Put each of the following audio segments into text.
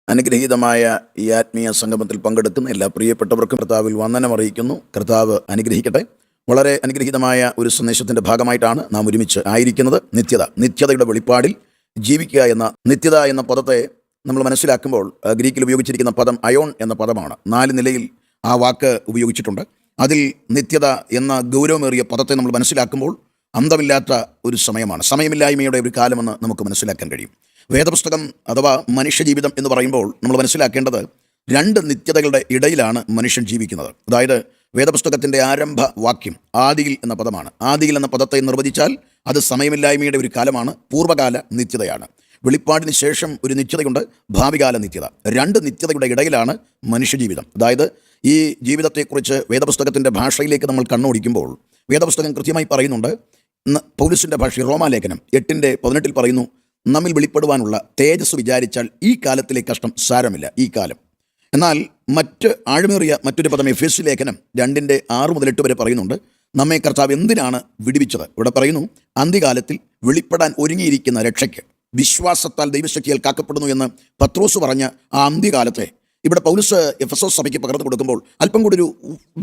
അനുഗ്രഹീതമായ ഈ ആത്മീയ സംഗമത്തിൽ പങ്കെടുക്കുന്ന എല്ലാ പ്രിയപ്പെട്ടവർക്കും കർത്താവിൽ വന്ദനം അറിയിക്കുന്നു. കർത്താവ് അനുഗ്രഹിക്കട്ടെ. വളരെ അനുഗ്രഹീതമായ ഒരു സന്ദേശത്തിൻ്റെ ഭാഗമായിട്ടാണ് നാം ഒരുമിച്ച് ആയിരിക്കുന്നത്. നിത്യതയുടെ വെളിപ്പാടിൽ ജീവിക്കുക എന്ന നിത്യത എന്ന പദത്തെ നമ്മൾ മനസ്സിലാക്കുമ്പോൾ ഗ്രീക്കിൽ ഉപയോഗിച്ചിരിക്കുന്ന പദം അയോൺ എന്ന പദമാണ്. 4 നിലയിൽ ആ വാക്ക് ഉപയോഗിച്ചിട്ടുണ്ട്. അതിൽ നിത്യത എന്ന ഗൗരവമേറിയ പദത്തെ നമ്മൾ മനസ്സിലാക്കുമ്പോൾ അന്തമില്ലാത്ത ഒരു സമയമാണ്, സമയമില്ലായ്മയുടെ ഒരു കാലമെന്ന് നമുക്ക് മനസ്സിലാക്കാൻ കഴിയും. വേദപുസ്തകം അഥവാ മനുഷ്യജീവിതം എന്ന് പറയുമ്പോൾ നമ്മൾ മനസ്സിലാക്കേണ്ടത് 2 നിത്യതകളുടെ ഇടയിലാണ് മനുഷ്യൻ ജീവിക്കുന്നത്. അതായത് വേദപുസ്തകത്തിൻ്റെ ആരംഭ വാക്യം ആദിയിൽ എന്ന പദമാണ്. ആദിയിൽ എന്ന പദത്തെ നിർവചിച്ചാൽ അത് സമയമില്ലായ്മയുടെ ഒരു കാലമാണ്, പൂർവ്വകാല നിത്യതയാണ്. വെളിപ്പാടിന് ശേഷം ഒരു നിത്യതയുണ്ട്, ഭാവികാല നിത്യത. 2 നിത്യതയുടെ ഇടയിലാണ് മനുഷ്യജീവിതം. അതായത് ഈ ജീവിതത്തെക്കുറിച്ച് വേദപുസ്തകത്തിൻ്റെ ഭാഷയിലേക്ക് നമ്മൾ കണ്ണോടിക്കുമ്പോൾ വേദപുസ്തകം കൃത്യമായി പറയുന്നുണ്ട്. പൗലോസിൻ്റെ ഭാഷ റോമാലേഖനം 8:18 പറയുന്നു, നമ്മിൽ വെളിപ്പെടുവാനുള്ള തേജസ് വിചാരിച്ചാൽ ഈ കാലത്തിലെ കഷ്ടം സാരമില്ല, ഈ കാലം. എന്നാൽ ആഴമേറിയ മറ്റൊരു പദം എഫേസ്യ ലേഖനം 2:6-8 വരെ പറയുന്നുണ്ട്, നമ്മെ കർത്താവ് എന്തിനാണ് വിടുവിച്ചത്. ഇവിടെ പറയുന്നു, അന്ത്യകാലത്തിൽ വെളിപ്പെടാൻ ഒരുങ്ങിയിരിക്കുന്ന രക്ഷയ്ക്ക് വിശ്വാസത്താൽ ദൈവശക്തിയാൽ കാക്കപ്പെടുന്നു എന്ന് പത്രോസ് പറഞ്ഞ ആ അന്ത്യകാലത്തെ ഇവിടെ പൗലോസ് എഫെസോസ് സഭയ്ക്ക് പകർന്നു കൊടുക്കുമ്പോൾ അല്പം കൂടി ഒരു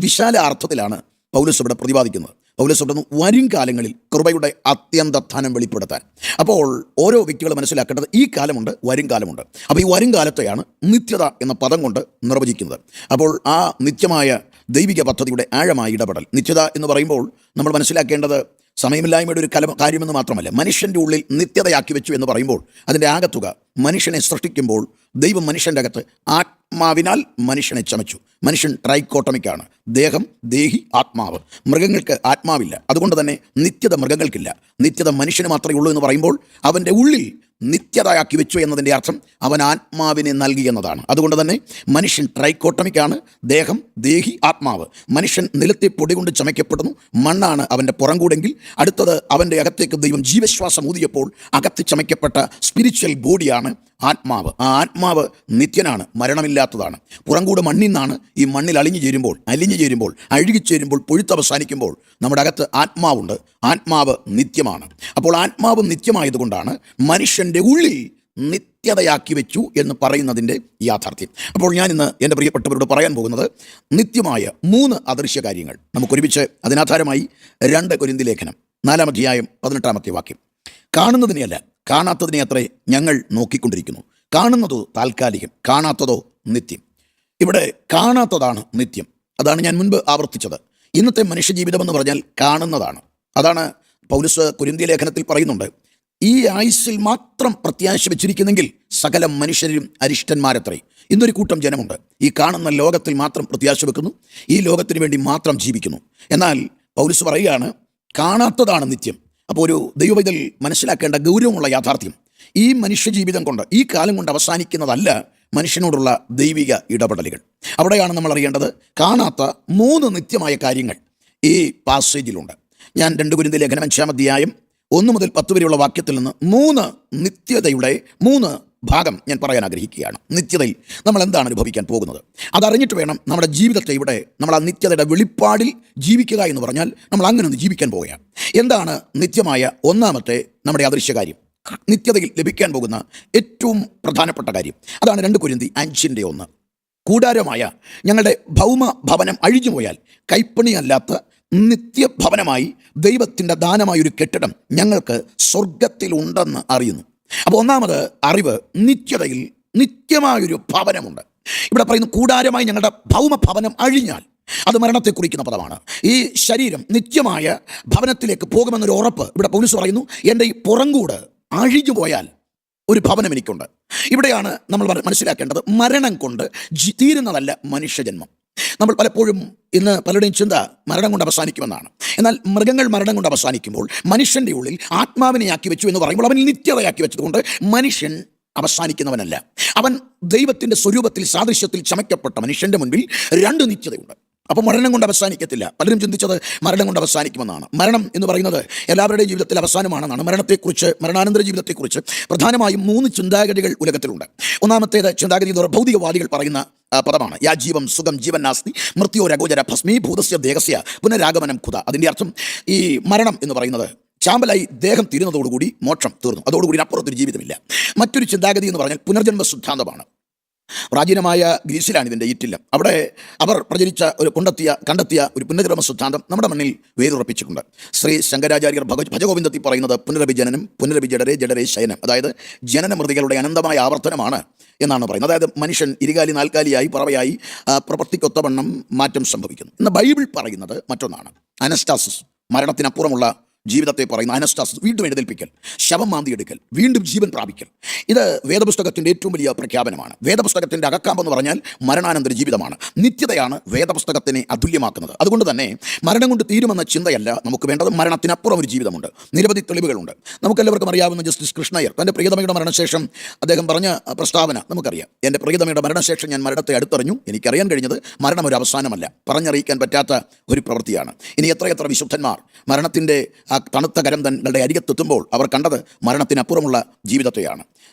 വിശാല അർത്ഥത്തിലാണ് പൗലോസ് ഇവിടെ പ്രതിപാദിക്കുന്നത്. പൗലോസ് ഇവിടെ വരും കാലങ്ങളിൽ കൃപയുടെ അത്യന്തധാനം വെളിപ്പെടുത്താൻ. അപ്പോൾ ഓരോ വ്യക്തികളും മനസ്സിലാക്കേണ്ടത് ഈ കാലമുണ്ട്, വരും കാലമുണ്ട്. അപ്പോൾ ഈ വരും കാലത്തെയാണ് നിത്യത എന്ന പദം കൊണ്ട് നിർവചിക്കുന്നത്. അപ്പോൾ ആ നിത്യമായ ദൈവിക പദ്ധതിയുടെ ആഴമായ ഇടപെടൽ. നിത്യത എന്ന് പറയുമ്പോൾ നമ്മൾ മനസ്സിലാക്കേണ്ടത് സമയമില്ലായ്മയുടെ ഒരു കാര്യമെന്ന് മാത്രമല്ല, മനുഷ്യൻ്റെ ഉള്ളിൽ നിത്യതയാക്കി വെച്ചു എന്ന് പറയുമ്പോൾ അതിൻ്റെ ആകത്തുക മനുഷ്യനെ സൃഷ്ടിക്കുമ്പോൾ ദൈവം മനുഷ്യൻ്റെ അകത്ത് ആത്മാവിനാൽ മനുഷ്യനെ ചമച്ചു. മനുഷ്യൻ ട്രൈക്കോട്ടമിക്കാണ്, ദേഹം, ദേഹി, ആത്മാവ്. മൃഗങ്ങൾക്ക് ആത്മാവില്ല, അതുകൊണ്ട് തന്നെ നിത്യത മൃഗങ്ങൾക്കില്ല. നിത്യത മനുഷ്യന് മാത്രമേ ഉള്ളൂ എന്ന് പറയുമ്പോൾ അവൻ്റെ ഉള്ളിൽ നിത്യതയാക്കി വെച്ചു എന്നതിൻ്റെ അർത്ഥം അവൻ ആത്മാവിനെ നൽകി എന്നതാണ്. അതുകൊണ്ട് തന്നെ മനുഷ്യൻ ട്രൈക്കോട്ടമിക്കാണ്, ദേഹം, ദേഹി, ആത്മാവ്. മനുഷ്യൻ നിലത്തെ പൊടി കൊണ്ട് ചമയ്ക്കപ്പെടുന്നു, മണ്ണാണ് അവൻ്റെ പുറംകൂടെങ്കിൽ അടുത്തത് അവൻ്റെ അകത്തേക്ക് ദൈവം ജീവശ്വാസം ഊതിയപ്പോൾ അകത്ത് ചമയ്ക്കപ്പെട്ട സ്പിരിച്വൽ ബോഡിയാണ് ആത്മാവ്. ആ ആത്മാവ് നിത്യനാണ്, മരണമില്ലാത്തതാണ്. പുറംകൂട് മണ്ണിൽ നിന്നാണ്. ഈ മണ്ണിൽ അലിഞ്ഞു ചേരുമ്പോൾ അഴുകിച്ചേരുമ്പോൾ പൊഴുത്തവസാനിക്കുമ്പോൾ നമ്മുടെ അകത്ത് ആത്മാവുണ്ട്. ആത്മാവ് നിത്യമാണ്. അപ്പോൾ ആത്മാവ് നിത്യമായതുകൊണ്ടാണ് മനുഷ്യൻ്റെ ഉള്ളിൽ നിത്യതയാക്കി വെച്ചു എന്ന് പറയുന്നതിൻ്റെ യാഥാർത്ഥ്യം. അപ്പോൾ ഞാൻ ഇന്ന് എൻ്റെ പ്രിയപ്പെട്ടവരോട് പറയാൻ പോകുന്നത് നിത്യമായ 3 അദൃശ്യ കാര്യങ്ങൾ. നമുക്കൊരുമിച്ച് അതിനാധാരമായി 2 കൊരിന്ത്യർ ലേഖനം 4:18 വാക്യം. കാണുന്നതിനെയല്ല കാണാത്തതിനെ അത്രേ ഞങ്ങൾ നോക്കിക്കൊണ്ടിരിക്കുന്നു. കാണുന്നതോ താൽക്കാലികം, കാണാത്തതോ നിത്യം. ഇവിടെ കാണാത്തതാണ് നിത്യം. അതാണ് ഞാൻ മുൻപ് ആവർത്തിച്ചത്. ഇന്നത്തെ മനുഷ്യജീവിതമെന്ന് പറഞ്ഞാൽ കാണുന്നതാണ്. അതാണ് പൗലോസ് കൊരിന്ത്യർ ലേഖനത്തിൽ പറയുന്നുണ്ട്, ഈ ആയുസ്സിൽ മാത്രം പ്രത്യാശ വെച്ചിരിക്കുന്നെങ്കിൽ സകല മനുഷ്യരും അരിഷ്ടന്മാരത്രേ. ഇന്നൊരു കൂട്ടം ജനമുണ്ട്, ഈ കാണുന്ന ലോകത്തിൽ മാത്രം പ്രത്യാശ വെക്കുന്നു, ഈ ലോകത്തിന് വേണ്ടി മാത്രം ജീവിക്കുന്നു. എന്നാൽ പൗലോസ് പറയുകയാണ്, കാണാത്തതാണ് നിത്യം. അപ്പോൾ ഒരു ദൈവപൈതൽ മനസ്സിലാക്കേണ്ട ഗൗരവമുള്ള യാഥാർത്ഥ്യം, ഈ മനുഷ്യജീവിതം കൊണ്ട്, ഈ കാലം കൊണ്ട് അവസാനിക്കുന്നതല്ല മനുഷ്യനോടുള്ള ദൈവിക ഇടപെടലുകൾ. അവിടെയാണ് നമ്മൾ അറിയേണ്ടത്. കാണാത്ത 3 നിത്യമായ കാര്യങ്ങൾ ഈ പാസേജിലുണ്ട്. ഞാൻ 2 കൊരിന്ത്യർ ലേഖനം 5:1-10 വരെയുള്ള വാക്യത്തിൽ നിന്ന് 3 നിത്യതയുടെ 3 ഭാഗം ഞാൻ പറയാൻ ആഗ്രഹിക്കുകയാണ്. നിത്യതയിൽ നമ്മൾ എന്താണ് അനുഭവിക്കാൻ പോകുന്നത്, അതറിഞ്ഞിട്ട് വേണം നമ്മുടെ ജീവിതത്തെ ഇവിടെ നമ്മൾ ആ നിത്യതയുടെ വെളിപ്പാടിൽ ജീവിക്കുക എന്ന് പറഞ്ഞാൽ നമ്മൾ അങ്ങനെ ഒന്ന് ജീവിക്കാൻ പോവുകയാണ്. എന്താണ് നിത്യമായ ഒന്നാമത്തെ നമ്മുടെ അദൃശ്യകാര്യം, നിത്യതയിൽ ലഭിക്കാൻ പോകുന്ന ഏറ്റവും പ്രധാനപ്പെട്ട കാര്യം? അതാണ് 2 കൊരിന്ത്യർ 5:1. കൂടാരമായ ഞങ്ങളുടെ ഭൗമ ഭവനം അഴിഞ്ഞുപോയാൽ കൈപ്പണിയല്ലാത്ത നിത്യഭവനമായി ദൈവത്തിൻ്റെ ദാനമായൊരു കെട്ടിടം ഞങ്ങൾക്ക് സ്വർഗത്തിലുണ്ടെന്ന് അറിയുന്നു. അപ്പോൾ ഒന്നാമത് അറിവ്, നിത്യതയിൽ നിത്യമായൊരു ഭവനമുണ്ട്. ഇവിടെ പറയുന്നു, കൂടാരമായി ഞങ്ങളുടെ ഭൗമഭവനം അഴിഞ്ഞാൽ, അത് മരണത്തെ കുറിക്കുന്ന പദമാണ്. ഈ ശരീരം നിത്യമായ ഭവനത്തിലേക്ക് പോകുമെന്നൊരു ഉറപ്പ് ഇവിടെ പൗലോസ് പറയുന്നു. എൻ്റെ ഈ പുറംകൂട് അഴിഞ്ഞു പോയാൽ ഒരു ഭവനം എനിക്കുണ്ട്. ഇവിടെയാണ് നമ്മൾ മനസ്സിലാക്കേണ്ടത്, മരണം കൊണ്ട് തീരുന്നതല്ല മനുഷ്യജന്മം. നമ്മൾ പലപ്പോഴും ഇന്ന് പലരുടെയും ചിന്ത മരണം കൊണ്ട് അവസാനിക്കുമെന്നാണ്. എന്നാൽ മൃഗങ്ങൾ മരണം കൊണ്ട് അവസാനിക്കുമ്പോൾ മനുഷ്യൻ്റെ ഉള്ളിൽ ആത്മാവിനെ ആക്കി വെച്ചു എന്ന് പറയുമ്പോൾ അവൻ നിത്യതയാക്കി വെച്ചതുകൊണ്ട് മനുഷ്യൻ അവസാനിക്കുന്നവനല്ല. അവൻ ദൈവത്തിൻ്റെ സ്വരൂപത്തിൽ സാദൃശ്യത്തിൽ ചമയ്ക്കപ്പെട്ട മനുഷ്യൻ്റെ മുൻപിൽ 2 നിത്യതയുണ്ട്. അപ്പോൾ മരണം കൊണ്ട് അവസാനിക്കത്തില്ല. പലരും ചിന്തിച്ചത് മരണം കൊണ്ട് അവസാനിക്കുമെന്നാണ്. മരണം എന്ന് പറയുന്നത് എല്ലാവരുടെയും ജീവിതത്തിൽ അവസാനമാണെന്നാണ്. മരണാനന്തര ജീവിതത്തെക്കുറിച്ച് പ്രധാനമായും 3 ചിന്താഗതികൾ ഉലകത്തിലുണ്ട്. ഒന്നാമത്തേത് ചിന്താഗതി ഭൗതികവാദികൾ പറയുന്ന പദമാണ്, യാ ജീവം സുഖം ജീവൻ നാസ്തി മൃത്യോരഗോചര ഭസ്മീഭൂതസ്യ ദേഹസ്യ പുനരാഗമനം ഖുദ. അതിൻ്റെ അർത്ഥം ഈ മരണം എന്ന് പറയുന്നത് ചാമ്പലായി ദേഹം തീരുന്നതോടുകൂടി മോക്ഷം തീർന്നു, അതോടുകൂടി അപ്പുറത്തൊരു ജീവിതമില്ല. മറ്റൊരു ചിന്താഗതി എന്ന് പറഞ്ഞാൽ പുനർജന്മ സിദ്ധാന്തമാണ്. പ്രാചീനമായ ഗ്രീസിലാണ് ഇതിൻ്റെ ഈറ്റില്ലം. അവിടെ അവർ കണ്ടെത്തിയ ഒരു പുനർജന്മ സിദ്ധാന്തം നമ്മുടെ മണ്ണിൽ വേരുറപ്പിച്ചിട്ടുണ്ട്. ശ്രീ ശങ്കരാചാര്യർ ഭജഗോവിന്ദത്തിൽ പറയുന്നത് പുനരഭിജനനം പുനരഭിജടരേ ജഡരേ ശയനം, അതായത് ജനനമൃതികളുടെ അനന്തമായ ആവർത്തനമാണ് എന്നാണ് പറയുന്നത്. അതായത് മനുഷ്യൻ ഇരുകാലി നാൽക്കാലിയായി പറവയായി പ്രവൃത്തിക്കൊത്തവണ്ണം മാറ്റം സംഭവിക്കുന്നു. ഇന്ന് ബൈബിൾ പറയുന്നത് മറ്റൊന്നാണ്. അനസ്റ്റാസിസ്, മരണത്തിനപ്പുറമുള്ള ജീവിതത്തെ പറയുന്ന അനസ്റ്റാസിസ്, വീണ്ടും എഴുന്നേൽപ്പിക്കൽ, ശവം മാന്തിയെടുക്കൽ, വീണ്ടും ജീവൻ പ്രാപിക്കൽ. ഇത് വേദപുസ്തകത്തിൻ്റെ ഏറ്റവും വലിയ പ്രഖ്യാപനമാണ്. വേദപുസ്തകത്തിൻ്റെ അകക്കാമ്പെന്ന് പറഞ്ഞാൽ മരണാനന്തര ജീവിതമാണ്. നിത്യതയാണ് വേദപുസ്തകത്തിനെ അതുല്യമാക്കുന്നത്. അതുകൊണ്ട് തന്നെ മരണം കൊണ്ട് തീരുമെന്ന ചിന്തയല്ല നമുക്ക് വേണ്ടത്. മരണത്തിനപ്പുറം ഒരു ജീവിതമുണ്ട്. നിരവധി തെളിവുകളുണ്ട്. നമുക്കെല്ലാവർക്കും അറിയാവുന്ന ജസ്റ്റിസ് കൃഷ്ണയ്യർ തൻ്റെ പ്രിയതമയുടെ മരണശേഷം അദ്ദേഹം പറഞ്ഞ പ്രസ്താവന നമുക്കറിയാം. എൻ്റെ പ്രിയതമയുടെ മരണശേഷം ഞാൻ മരണത്തെ അടുത്തറിഞ്ഞു. എനിക്കറിയാൻ കഴിഞ്ഞത് മരണം ഒരു അവസാനമല്ല, പറഞ്ഞറിയിക്കാൻ പറ്റാത്ത ഒരു പ്രവൃത്തിയാണ്. ഇനി എത്രയെത്ര വിശുദ്ധന്മാർ മരണത്തിൻ്റെ ആ തണുത്ത കരം തങ്ങളുടെ അരികത്തെത്തുമ്പോൾ അവർ കണ്ടത് മരണത്തിനപ്പുറമുള്ള ജീവിതത്തെയാണ്.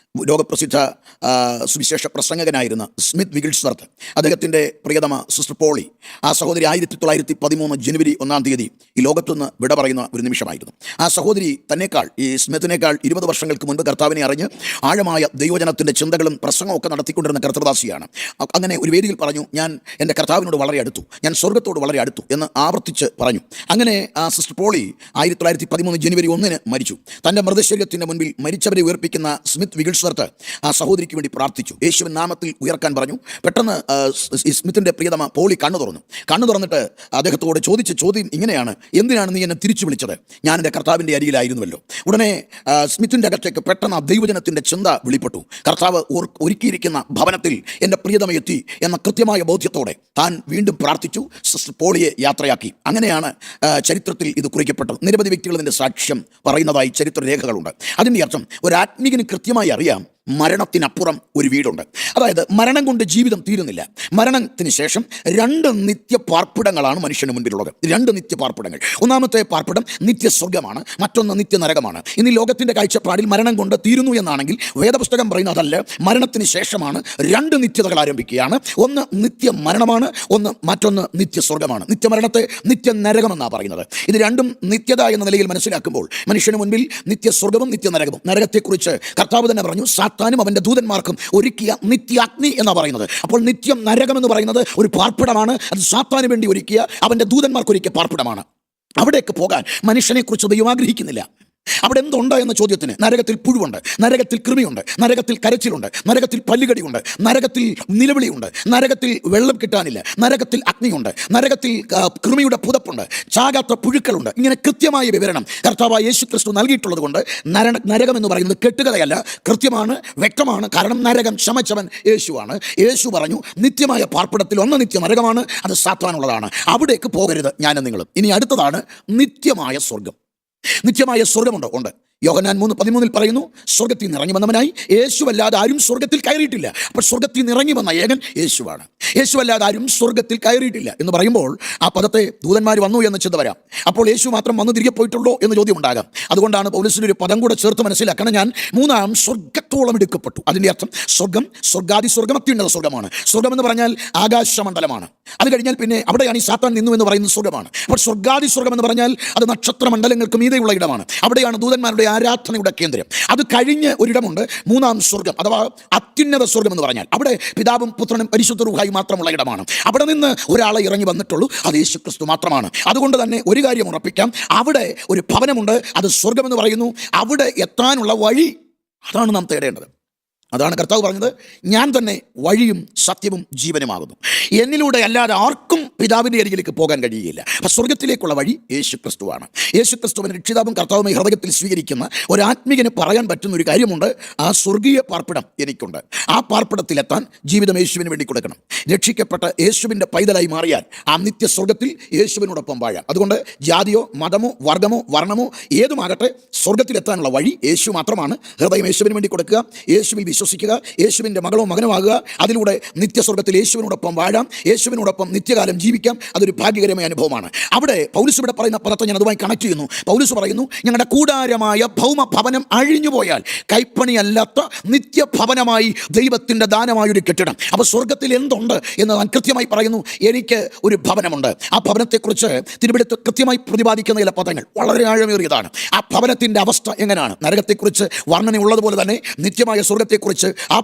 ലോകപ്രസിദ്ധ സുവിശേഷ പ്രസംഗകനായിരുന്ന സ്മിത്ത് വിഗിൾസ്വർത്ത്, അദ്ദേഹത്തിൻ്റെ പ്രിയതമ സിസ്റ്റർ പോളി, ആ സഹോദരി 1913 ജനുവരി 1 ഈ ലോകത്തുനിന്ന് വിട പറയുന്ന ഒരു നിമിഷമായിരുന്നു. ആ സഹോദരി തന്നേക്കാൾ, ഈ സ്മിത്തിനേക്കാൾ 20 വർഷങ്ങൾക്ക് മുൻപ് കർത്താവിനെ അറിഞ്ഞ് ആഴമായ ദൈവജനത്തിൻ്റെ ചിന്തകളും പ്രസംഗവും ഒക്കെ നടത്തിക്കൊണ്ടിരുന്ന കർത്തൃദാസിയാണ്. അങ്ങനെ ഒരു വേദിയിൽ പറഞ്ഞു, ഞാൻ എൻ്റെ കർത്താവിനോട് വളരെ അടുത്തു, ഞാൻ സ്വർഗത്തോട് വളരെ അടുത്തു എന്ന് ആവർത്തിച്ച് പറഞ്ഞു. അങ്ങനെ ആ സിസ്റ്റർ പോളി 1913 ജനുവരി 1 മരിച്ചു. തൻ്റെ മൃതശരീരത്തിൻ്റെ മുൻപിൽ മരിച്ചവരെ ഉയർപ്പിക്കുന്ന സ്മിത്ത് വിഗിൾസ്വർത്ത് ആ സഹോദരിക്ക് വേണ്ടി പ്രാർത്ഥിച്ചു. യേശുവിൻ നാമത്തിൽ ഉയർക്കാൻ പറഞ്ഞു. പെട്ടെന്ന് ഈ സ്മിത്തിൻ്റെ പ്രിയതമ പോളി കണ്ണു തുറന്നിട്ട് അദ്ദേഹത്തോട് ചോദിച്ച ചോദ്യം ഇങ്ങനെയാണ്: എന്തിനാണ് നീ എന്നെ തിരിച്ചു വിളിച്ചത്? ഞാൻ എൻ്റെ കർത്താവിൻ്റെ അരികിലായിരുന്നുവല്ലോ. ഉടനെ സ്മിത്തിൻ്റെ അകത്തേക്ക് പെട്ടെന്ന് ആ ദൈവജനത്തിൻ്റെ ചിന്ത വെളിപ്പെട്ടു. കർത്താവ് ഒരുക്കിയിരിക്കുന്ന ഭവനത്തിൽ എൻ്റെ പ്രിയതമ എത്തി എന്ന കൃത്യമായ ബോധ്യത്തോടെ താൻ വീണ്ടും പ്രാർത്ഥിച്ചു. സിസ്റ്റർ പോളിയെ യാത്രയാക്കി. അങ്ങനെയാണ് ചരിത്രത്തിൽ ഇത് കുറിക്കപ്പെട്ടത്. നിരവധി വ്യക്തികൾ ഇതിൻ്റെ സാക്ഷ്യം പറയുന്നതായി ചരിത്രരേഖകളുണ്ട്. അതിൻ്റെ അർത്ഥം ഒരു ആത്മീകന് കൃത്യമായി അറിയാം, മരണത്തിനപ്പുറം ഒരു വീടുണ്ട്. അതായത് മരണം കൊണ്ട് ജീവിതം തീരുന്നില്ല. മരണത്തിന് ശേഷം 2 നിത്യപാർപ്പിടങ്ങളാണ് മനുഷ്യന് മുൻപിലുള്ളത്. 2 നിത്യപാർപ്പിടങ്ങൾ. ഒന്നാമത്തെ പാർപ്പിടം നിത്യസ്വർഗമാണ്, മറ്റൊന്ന് നിത്യനരകമാണ്. ഇന്ന് ലോകത്തിൻ്റെ കാഴ്ചപ്പാടിൽ മരണം കൊണ്ട് തീരുന്നു എന്നാണെങ്കിൽ വേദപുസ്തകം പറയുന്നത് അതല്ല. മരണത്തിന് ശേഷമാണ് 2 നിത്യതകൾ ആരംഭിക്കുകയാണ്. ഒന്ന് നിത്യമരണമാണ്, മറ്റൊന്ന് നിത്യസ്വർഗമാണ്. നിത്യമരണത്തെ നിത്യനരകമെന്നാണ് പറയുന്നത്. ഇത് രണ്ടും നിത്യത എന്ന നിലയിൽ മനസ്സിലാക്കുമ്പോൾ മനുഷ്യന് മുൻപിൽ നിത്യസ്വർഗവും നിത്യനരകവും. നരകത്തെക്കുറിച്ച് കർത്താവ് തന്നെ പറഞ്ഞു, സാത്താനും അവൻ്റെ ദൂതന്മാർക്കും ഒരുക്കിയ നിത്യാഗ്നി എന്നാണ് പറയുന്നത്. അപ്പോൾ നിത്യം നരകം എന്ന് പറയുന്നത് ഒരു പാർപ്പിടമാണ്. അത് സാത്താന് വേണ്ടി ഒരുക്കിയ, അവൻ്റെ ദൂതന്മാർക്ക് ഒരുക്കിയ പാർപ്പിടമാണ്. അവിടേക്ക് പോകാൻ മനുഷ്യനെക്കുറിച്ച് ദൈവം ആഗ്രഹിക്കുന്നില്ല. അവിടെ എന്തുണ്ട് എന്ന ചോദ്യത്തിന് നരകത്തിൽ പുഴുവുണ്ട്, നരകത്തിൽ കൃമിയുണ്ട്, നരകത്തിൽ കരച്ചിലുണ്ട്, നരകത്തിൽ പല്ലുകടിയുണ്ട്, നരകത്തിൽ നിലവിളിയുണ്ട്, നരകത്തിൽ വെള്ളം കിട്ടാനില്ല, നരകത്തിൽ അഗ്നിയുണ്ട്, നരകത്തിൽ കൃമിയുടെ പുതപ്പുണ്ട്, ചാകാത്ത പുഴുക്കളുണ്ട്. ഇങ്ങനെ കൃത്യമായ വിവരണം കർത്താവായ യേശു ക്രിസ്തു നൽകിയിട്ടുള്ളത് കൊണ്ട് നരകം എന്ന് പറയുന്നത് കെട്ടുകഥയല്ല, കൃത്യമാണ്, വ്യക്തമാണ്. കാരണം നരകം ശമച്ചവൻ യേശുവാണ്. യേശു പറഞ്ഞു, നിത്യമായ പാർപ്പിടത്തിൽ ഒന്ന് നിത്യ നരകമാണ്, അത് സാത്താനുള്ളതാണ്. അവിടേക്ക് പോകരുത് ഞാനും നിങ്ങളും. ഇനി അടുത്തതാണ് നിത്യമായ സ്വർഗം. നിത്യമായ സ്വർഗമുണ്ടോ? ഉണ്ട്. യോഹന്നാൻ 3:13 പറയുന്നു, സ്വർഗത്തിൽ നിന്ന് ഇറങ്ങി വന്നവനായി യേശുവല്ലാതെ ആരും സ്വർഗത്തിൽ കയറിയിട്ടില്ല. അപ്പോൾ സ്വർഗത്തിൽ നിന്ന് ഇറങ്ങി വന്ന ഏകൻ യേശുവാണ്. യേശുവല്ലാതെ ആരും സ്വർഗത്തിൽ കയറിയിട്ടില്ല എന്ന് പറയുമ്പോൾ ആ പദത്തെ ദൂതന്മാർ വന്നു എന്ന് ചിന്ത വരാം. അപ്പോൾ യേശു മാത്രം വന്ന് തിരികെ പോയിട്ടുള്ളോ എന്ന് ചോദ്യം ഉണ്ടാകാം. അതുകൊണ്ടാണ് പൗലോസിന് ഒരു പദം കൂടെ ചേർത്ത് മനസ്സിലാക്കണം. ഞാൻ 3 സ്വർഗത്തോളം എടുക്കപ്പെട്ടു. അതിൻ്റെ അർത്ഥം സ്വർഗം, സ്വർഗാദി സ്വർഗം, അത്യുന്നത സ്വർഗമാണ്. സ്വർഗം എന്ന് പറഞ്ഞാൽ ആകാശമണ്ഡലമാണ്. അത് കഴിഞ്ഞാൽ പിന്നെ അവിടെയാണ് ഈ സാത്താൻ നിന്നു എന്ന് പറയുന്നത് സ്വർഗമാണ്. അപ്പോൾ സ്വർഗാദി സ്വർഗം എന്ന് പറഞ്ഞാൽ അത് നക്ഷത്രമണ്ഡലങ്ങൾക്ക് മീതെയുള്ള ഇടമാണ്. അവിടെയാണ് ദൂതന്മാരുടെ ആരാധനയുടെ കേന്ദ്രം. അത് കഴിഞ്ഞ് ഒരിടമുണ്ട്, 3 സ്വർഗം അഥവാ അത്യുന്നത സ്വർഗം എന്ന് പറഞ്ഞാൽ അവിടെ പിതാവും പുത്രനും പരിശുദ്ധ റൂഹായും മാത്രമുള്ള ഇടമാണ്. അവിടെ നിന്ന് ഒരാളെ ഇറങ്ങി വന്നിട്ടുള്ളൂ, അത് യേശു ക്രിസ്തു മാത്രമാണ്. അതുകൊണ്ട് തന്നെ ഒരു കാര്യം ഉറപ്പിക്കാം, അവിടെ ഒരു ഭവനമുണ്ട്, അത് സ്വർഗമെന്ന് പറയുന്നു. അവിടെ എത്താനുള്ള വഴി, അതാണ് നാം തേടേണ്ടത്. അതാണ് കർത്താവ് പറഞ്ഞത്, ഞാൻ തന്നെ വഴിയും സത്യവും ജീവനുമാകുന്നു, എന്നിലൂടെ അല്ലാതെ ആർക്കും പിതാവിൻ്റെ അരികിലേക്ക് പോകാൻ കഴിയുകയില്ല. അപ്പം സ്വർഗത്തിലേക്കുള്ള വഴി യേശു ക്രിസ്തുവാണ്. യേശു ക്രിസ്തുവിനെ രക്ഷിതാവും കർത്താവുമായി ഹൃദയത്തിൽ സ്വീകരിക്കുന്ന ഒരു ആത്മീകന് പറയാൻ പറ്റുന്ന ഒരു കാര്യമുണ്ട്, ആ സ്വർഗീയ പാർപ്പിടം എനിക്കുണ്ട്. ആ പാർപ്പിടത്തിലെത്താൻ ജീവിതം യേശുവിന് വേണ്ടി കൊടുക്കണം. രക്ഷിക്കപ്പെട്ട യേശുവിൻ്റെ പൈതലായി മാറിയാൽ ആ നിത്യസ്വർഗത്തിൽ യേശുവിനോടൊപ്പം വാഴാം. അതുകൊണ്ട് ജാതിയോ മതമോ വർഗമോ വർണ്ണമോ ഏതുമാകട്ടെ, സ്വർഗത്തിലെത്താനുള്ള വഴി യേശു മാത്രമാണ്. ഹൃദയം യേശുവിന് വേണ്ടി കൊടുക്കുക, യേശുവിൽ വിശ്വസിക്കുക, യേശുവിൻ്റെ മകളോ മകനോ ആകുക. അതിലൂടെ നിത്യസ്വർഗത്തിൽ യേശുവിനോടൊപ്പം വാഴാം, യേശുവിനോടൊപ്പം നിത്യകാലം ജീവിക്കാം. അതൊരു ഭാഗ്യകരമായ അനുഭവമാണ്. അവിടെ പൗലോസ് ഇവിടെ പറയുന്ന പദത്തെ ഞാൻ അതുമായി കണക്ട് ചെയ്യുന്നു. പൗലോസ് പറയുന്നു, ഞങ്ങളുടെ കൂടാരമായ ഭൗമ ഭവനം അഴിഞ്ഞുപോയാൽ കൈപ്പണിയല്ലാത്ത നിത്യഭവനമായി ദൈവത്തിൻ്റെ ദാനമായൊരു കെട്ടിടം. അപ്പോൾ സ്വർഗത്തിൽ എന്തുണ്ട് എന്ന് ഞാൻ കൃത്യമായി പറയുന്നു. എനിക്ക് ഒരു ഭവനമുണ്ട്. ആ ഭവനത്തെക്കുറിച്ച് തിരുവെടുത്ത് കൃത്യമായി പ്രതിപാദിക്കുന്ന ചില പദങ്ങൾ വളരെ ആഴമേറിയതാണ്. ആ ഭവനത്തിൻ്റെ അവസ്ഥ എങ്ങനെയാണ്? നരകത്തെക്കുറിച്ച് വർണ്ണന ഉള്ളതുപോലെ തന്നെ നിത്യമായ സ്വർഗത്തെക്കുറിച്ച്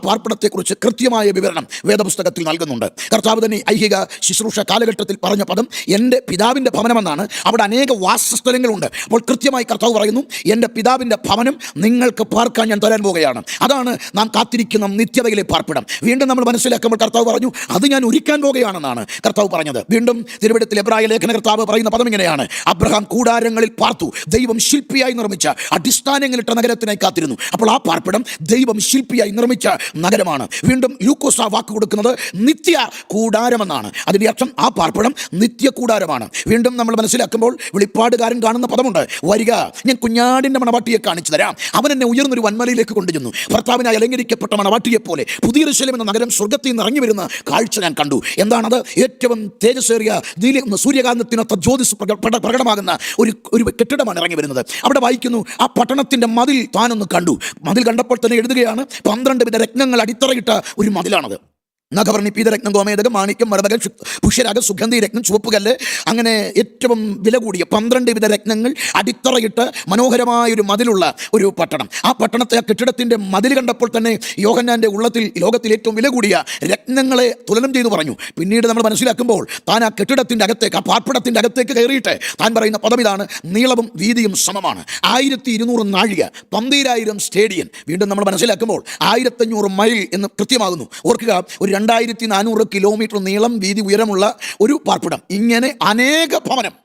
പാർപ്പിടത്തെക്കുറിച്ച് കൃത്യമായ വിവരണം വേദപുസ്തകത്തിൽ നൽകുന്നുണ്ട്. കർത്താവ് തന്നെ ഐഹിക ശുശ്രൂഷ കാലഘട്ടത്തിൽ പറഞ്ഞ പദം എൻ്റെ പിതാവിൻ്റെ ഭവനമെന്നാണ്. അവിടെ അനേക വാസസ്ഥലങ്ങളുണ്ട്. അപ്പോൾ കൃത്യമായി കർത്താവ് പറയുന്നു, എൻ്റെ പിതാവിൻ്റെ ഭവനം നിങ്ങൾക്ക് പാർക്കാൻ ഞാൻ തരാൻ പോകുകയാണ്. അതാണ് നാം കാത്തിരിക്കുന്ന നിത്യതയിലെ പാർപ്പിടം. വീണ്ടും നമ്മൾ മനസ്സിലാക്കുമ്പോൾ കർത്താവ് പറഞ്ഞു, അത് ഞാൻ ഒരുക്കാൻ പോകുകയാണെന്നാണ് കർത്താവ് പറഞ്ഞത്. വീണ്ടും തിരുവെഴുത്തിൽ എബ്രായ ലേഖന കർത്താവ് പറയുന്ന പദം ഇങ്ങനെയാണ്: അബ്രഹാം കൂടാരങ്ങളിൽ പാർത്തു, ദൈവം ശില്പിയായി നിർമ്മിച്ച അടിസ്ഥാനങ്ങളിട്ട നഗരത്തിനായി കാത്തിരുന്നു. അപ്പോൾ ആ പാർപ്പിടം ദൈവം ശില്പിയായി നിർമ്മിച്ച നഗരമാണ്. വീണ്ടും ലൂക്കോസ് ആ വാക്ക് കൊടുക്കുന്നത് നിത്യ കൂടാരമെന്നാണ്. അതിൻ്റെ അർത്ഥം ആ പാർപ്പിടം നിത്യ കൂടാരമാണ്. വീണ്ടും നമ്മൾ മനസ്സിലാക്കുമ്പോൾ വെളിപ്പാടുകാരൻ കാണുന്ന പദമുണ്ട്: വരിക, ഞാൻ കുഞ്ഞാടിൻ്റെ മണവാട്ടിയെ കാണിച്ചു തരാം. അവൻ എന്നെ ഉയർന്നൊരു വൻമലയിലേക്ക് കൊണ്ടുചെന്നു. ഭർത്താവിനായി അലങ്കരിക്കപ്പെട്ട മണവാട്ടിയെ പോലെ പുതിയ യെരൂശലേം എന്ന നഗരം സ്വർഗ്ഗത്തിൽ നിന്ന് ഇറങ്ങി വരുന്ന കാഴ്ച ഞാൻ കണ്ടു. എന്താണത്? ഏറ്റവും തേജസ്സേറിയ സൂര്യകാന്തത്തിനൊത്ത ജ്യോതിസ് പ്രകടമാകുന്ന ഒരു കെട്ടിടമാണ് ഇറങ്ങി വരുന്നത്. അവിടെ വായിക്കുന്നു, ആ പട്ടണത്തിൻ്റെ മതിൽ താനൊന്ന് കണ്ടു. മതിൽ കണ്ടപ്പോൾ തന്നെ എഴുതുകയാണ്, 12 വിധ രത്നങ്ങൾ അടിത്തറയിട്ട ഒരു മതിലാണത്. നഖവർണ്ണി, പീതരത്നം, ഗോമേതകം, മാണിക്യം, മരതകൻ, പുഷ്യരാഗം, സുഗന്ധി രത്നം, ചുവപ്പുകല്ല്, അങ്ങനെ ഏറ്റവും വില കൂടിയ 12 വിധ രത്നങ്ങൾ അടിത്തറയിട്ട് മനോഹരമായൊരു മതിലുള്ള ഒരു പട്ടണം. ആ പട്ടണത്തെ, ആ കെട്ടിടത്തിൻ്റെ മതിൽ കണ്ടപ്പോൾ തന്നെ യോഹന്നാൻ്റെ ഉള്ളത്തിൽ ലോകത്തിൽ ഏറ്റവും വില കൂടിയ രത്നങ്ങളെ തുലനം ചെയ്തു പറഞ്ഞു. പിന്നീട് നമ്മൾ മനസ്സിലാക്കുമ്പോൾ താൻ ആ കെട്ടിടത്തിൻ്റെ അകത്തേക്ക്, ആ പാർപ്പിടത്തിൻ്റെ അകത്തേക്ക് കയറിയിട്ട് താൻ പറയുന്ന പദം ഇതാണ്: നീളവും വീതിയും സമമാണ്. 1200 നാഴിക, 12,000 സ്റ്റേഡിയം. വീണ്ടും നമ്മൾ മനസ്സിലാക്കുമ്പോൾ 1500 മൈൽ എന്ന് കൃത്യമാകുന്നു. ഓർക്കുക, ഒരു 2400 കിലോമീറ്റർ നീളം, വീതി, ഉയരമുള്ള ഒരു പാർപ്പിടം. ഇങ്ങനെ അനേക ഭവനം.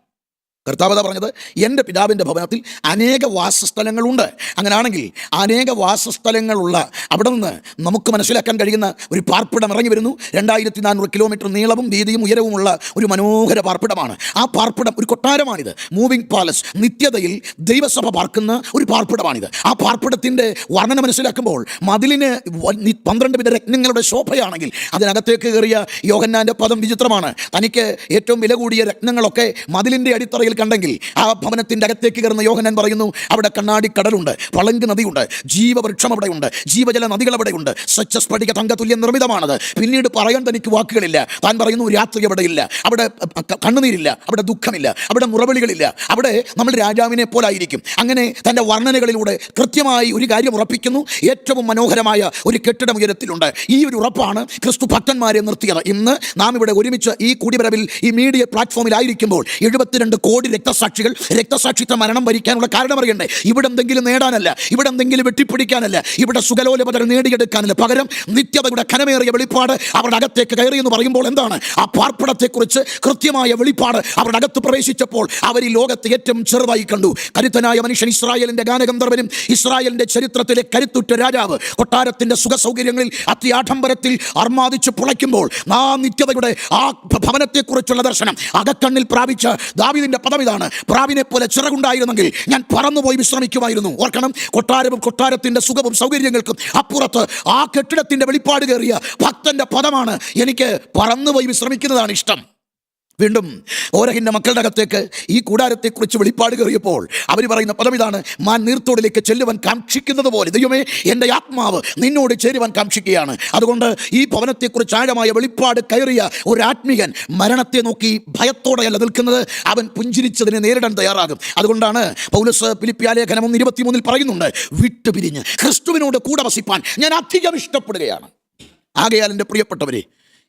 കർത്താവ് പറഞ്ഞത്, എൻ്റെ പിതാവിൻ്റെ ഭവനത്തിൽ അനേക വാസസ്ഥലങ്ങളുണ്ട്. അങ്ങനെയാണെങ്കിൽ അനേക വാസസ്ഥലങ്ങളുള്ള അവിടെ നിന്ന് നമുക്ക് മനസ്സിലാക്കാൻ കഴിയുന്ന ഒരു പാർപ്പിടം ഇറങ്ങി വരുന്നു. 2400 കിലോമീറ്റർ നീളവും വീതിയും ഉയരവുമുള്ള ഒരു മനോഹര പാർപ്പിടമാണ്. ആ പാർപ്പിടം ഒരു കൊട്ടാരമാണിത്. മൂവിംഗ് പാലസ്, നിത്യതയിൽ ദൈവസഭ പാർക്കുന്ന ഒരു പാർപ്പിടമാണിത്. ആ പാർപ്പിടത്തിൻ്റെ വർണ്ണന മനസ്സിലാക്കുമ്പോൾ മതിലിന് 12 വിധ രത്നങ്ങളുടെ ശോഭയാണെങ്കിൽ അതിനകത്തേക്ക് കയറിയ യോഹന്നാൻ്റെ പദം വിചിത്രമാണ്. തനിക്ക് ഏറ്റവും വില കൂടിയ രത്നങ്ങളൊക്കെ മതിലിൻ്റെ അടിത്തറയിൽ കണ്ടെങ്കിൽ ആ ഭവനത്തിൻ്റെ അകത്തേക്ക് കയറുന്ന യോഹന്നാൻ പറയുന്നു, അവിടെ കണ്ണാടി കടലുണ്ട്, പളങ്ക് നദിയുണ്ട്, ജീവവൃക്ഷം അവിടെയുണ്ട്, ജീവജല നദികൾ അവിടെയുണ്ട്, സ്വച്ഛസ്ഫടിക തങ്കതുല്യം നിർമ്മിതമാണത്. പിന്നീട് പറയാൻ തനിക്ക് വാക്കുകളില്ല. താൻ പറയുന്നു, രാത്രി അവിടെ ഇല്ല, അവിടെ കണ്ണുനീരില്ല, അവിടെ ദുഃഖമില്ല, അവിടെ മുറവിളികളില്ല, അവിടെ നമ്മൾ രാജാവിനെ പോലായിരിക്കും. അങ്ങനെ തൻ്റെ വർണ്ണനകളിലൂടെ കൃത്യമായി ഒരു കാര്യം ഉറപ്പിക്കുന്നു: ഏറ്റവും മനോഹരമായ ഒരു കെട്ടിടം ഉയരത്തിലുണ്ട്. ഈ ഒരു ഉറപ്പാണ് ക്രിസ്തു ഭക്തന്മാരെ നിർത്തിയത്. ഇന്ന് നാം ഇവിടെ ഒരുമിച്ച് ഈ കൂടിവരവിൽ, ഈ മീഡിയ പ്ലാറ്റ്ഫോമിലായിരിക്കുമ്പോൾ 72 കോടി രക്തസാക്ഷികൾ രക്തസാക്ഷിത്വ മരണം ഭരിക്കാനുള്ള കാരണം അറിയണ്ടേ? ഇവിടെ എന്തെങ്കിലും നേടാനല്ല, ഇവിടെ എന്തെങ്കിലും വെട്ടിപ്പിടിക്കാനല്ല, ഇവിടെ സുഖലോലപതരം നേടിയെടുക്കാനല്ല. പകരം നിത്യതയുടെ ഘനമേറിയ വെളിപ്പാട് അവരുടെ അകത്തേക്ക് കയറി എന്ന് പറയുമ്പോൾ എന്താണ്? ആ പാർപ്പിടത്തെക്കുറിച്ച് കൃത്യമായ വെളിപ്പാട് അവരുടെ അകത്ത് പ്രവേശിച്ചപ്പോൾ അവർ ഈ ലോകത്തെ ഏറ്റവും ചെറുതായി കണ്ടു. കരുത്തനായ മനുഷ്യൻ, ഇസ്രായേലിൻ്റെ ഗാനഗന്ധർവനും ഇസ്രായേലിൻ്റെ ചരിത്രത്തിലെ കരുത്തുറ്റ രാജാവ്, കൊട്ടാരത്തിൻ്റെ സുഖ സൗകര്യങ്ങളിൽ അത്യാഡംബരത്തിൽ അർമാദിച്ച് പുളയ്ക്കുമ്പോൾ ആ നിത്യതയുടെ ആ ഭവനത്തെക്കുറിച്ചുള്ള ദർശനം അകക്കണ്ണിൽ പ്രാപിച്ച ദാവീദിന്റെ പദം ഇതാണ്: പ്രാവിനെ പോലെ ചിറകുണ്ടായിരുന്നെങ്കിൽ ഞാൻ പറന്നുപോയി വിശ്രമിക്കുമായിരുന്നു. ഓർക്കണം, കൊട്ടാരവും കൊട്ടാരത്തിൻ്റെ സുഖവും സൗകര്യങ്ങൾക്കും അപ്പുറത്ത് ആ കെട്ടിടത്തിൻ്റെ വെളിപ്പാട് കയറിയ ഭക്തന്റെ പദമാണ്: എനിക്ക് പറന്നുപോയി വിശ്രമിക്കുന്നതാണ് ഇഷ്ടം. വീണ്ടും ഓരഹിൻ്റെ മക്കളുടെ അകത്തേക്ക് ഈ കൂടാരത്തെക്കുറിച്ച് വെളിപ്പാട് കയറിയപ്പോൾ അവർ പറയുന്ന പദം ഇതാണ്: മാൻ നീർത്തോടിലേക്ക് ചെല്ലുവാൻ കാക്ഷിക്കുന്നത് പോലെ ദൈവമേ, എൻ്റെ ആത്മാവ് നിന്നോട് ചേരുവാൻ കാക്ഷിക്കുകയാണ്. അതുകൊണ്ട് ഈ ഭവനത്തെക്കുറിച്ച് ആഴമായ വെളിപ്പാട് കയറിയ ഒരു ആത്മീകൻ മരണത്തെ നോക്കി ഭയത്തോടെയല്ല നിൽക്കുന്നത്, അവൻ പുഞ്ചിരിച്ചതിനെ നേരിടാൻ തയ്യാറാകും. അതുകൊണ്ടാണ് പൗലോസ് ഫിലിപ്പിയ ലേഖനം 1:23 പറയുന്നുണ്ട്: വിട്ടുപിരിഞ്ഞ് ക്രിസ്തുവിനോട് കൂടെ വസിപ്പാൻ ഞാൻ അധികം ഇഷ്ടപ്പെടുകയാണ്. ആകയാൽ എൻ്റെ പ്രിയപ്പെട്ടവരെ,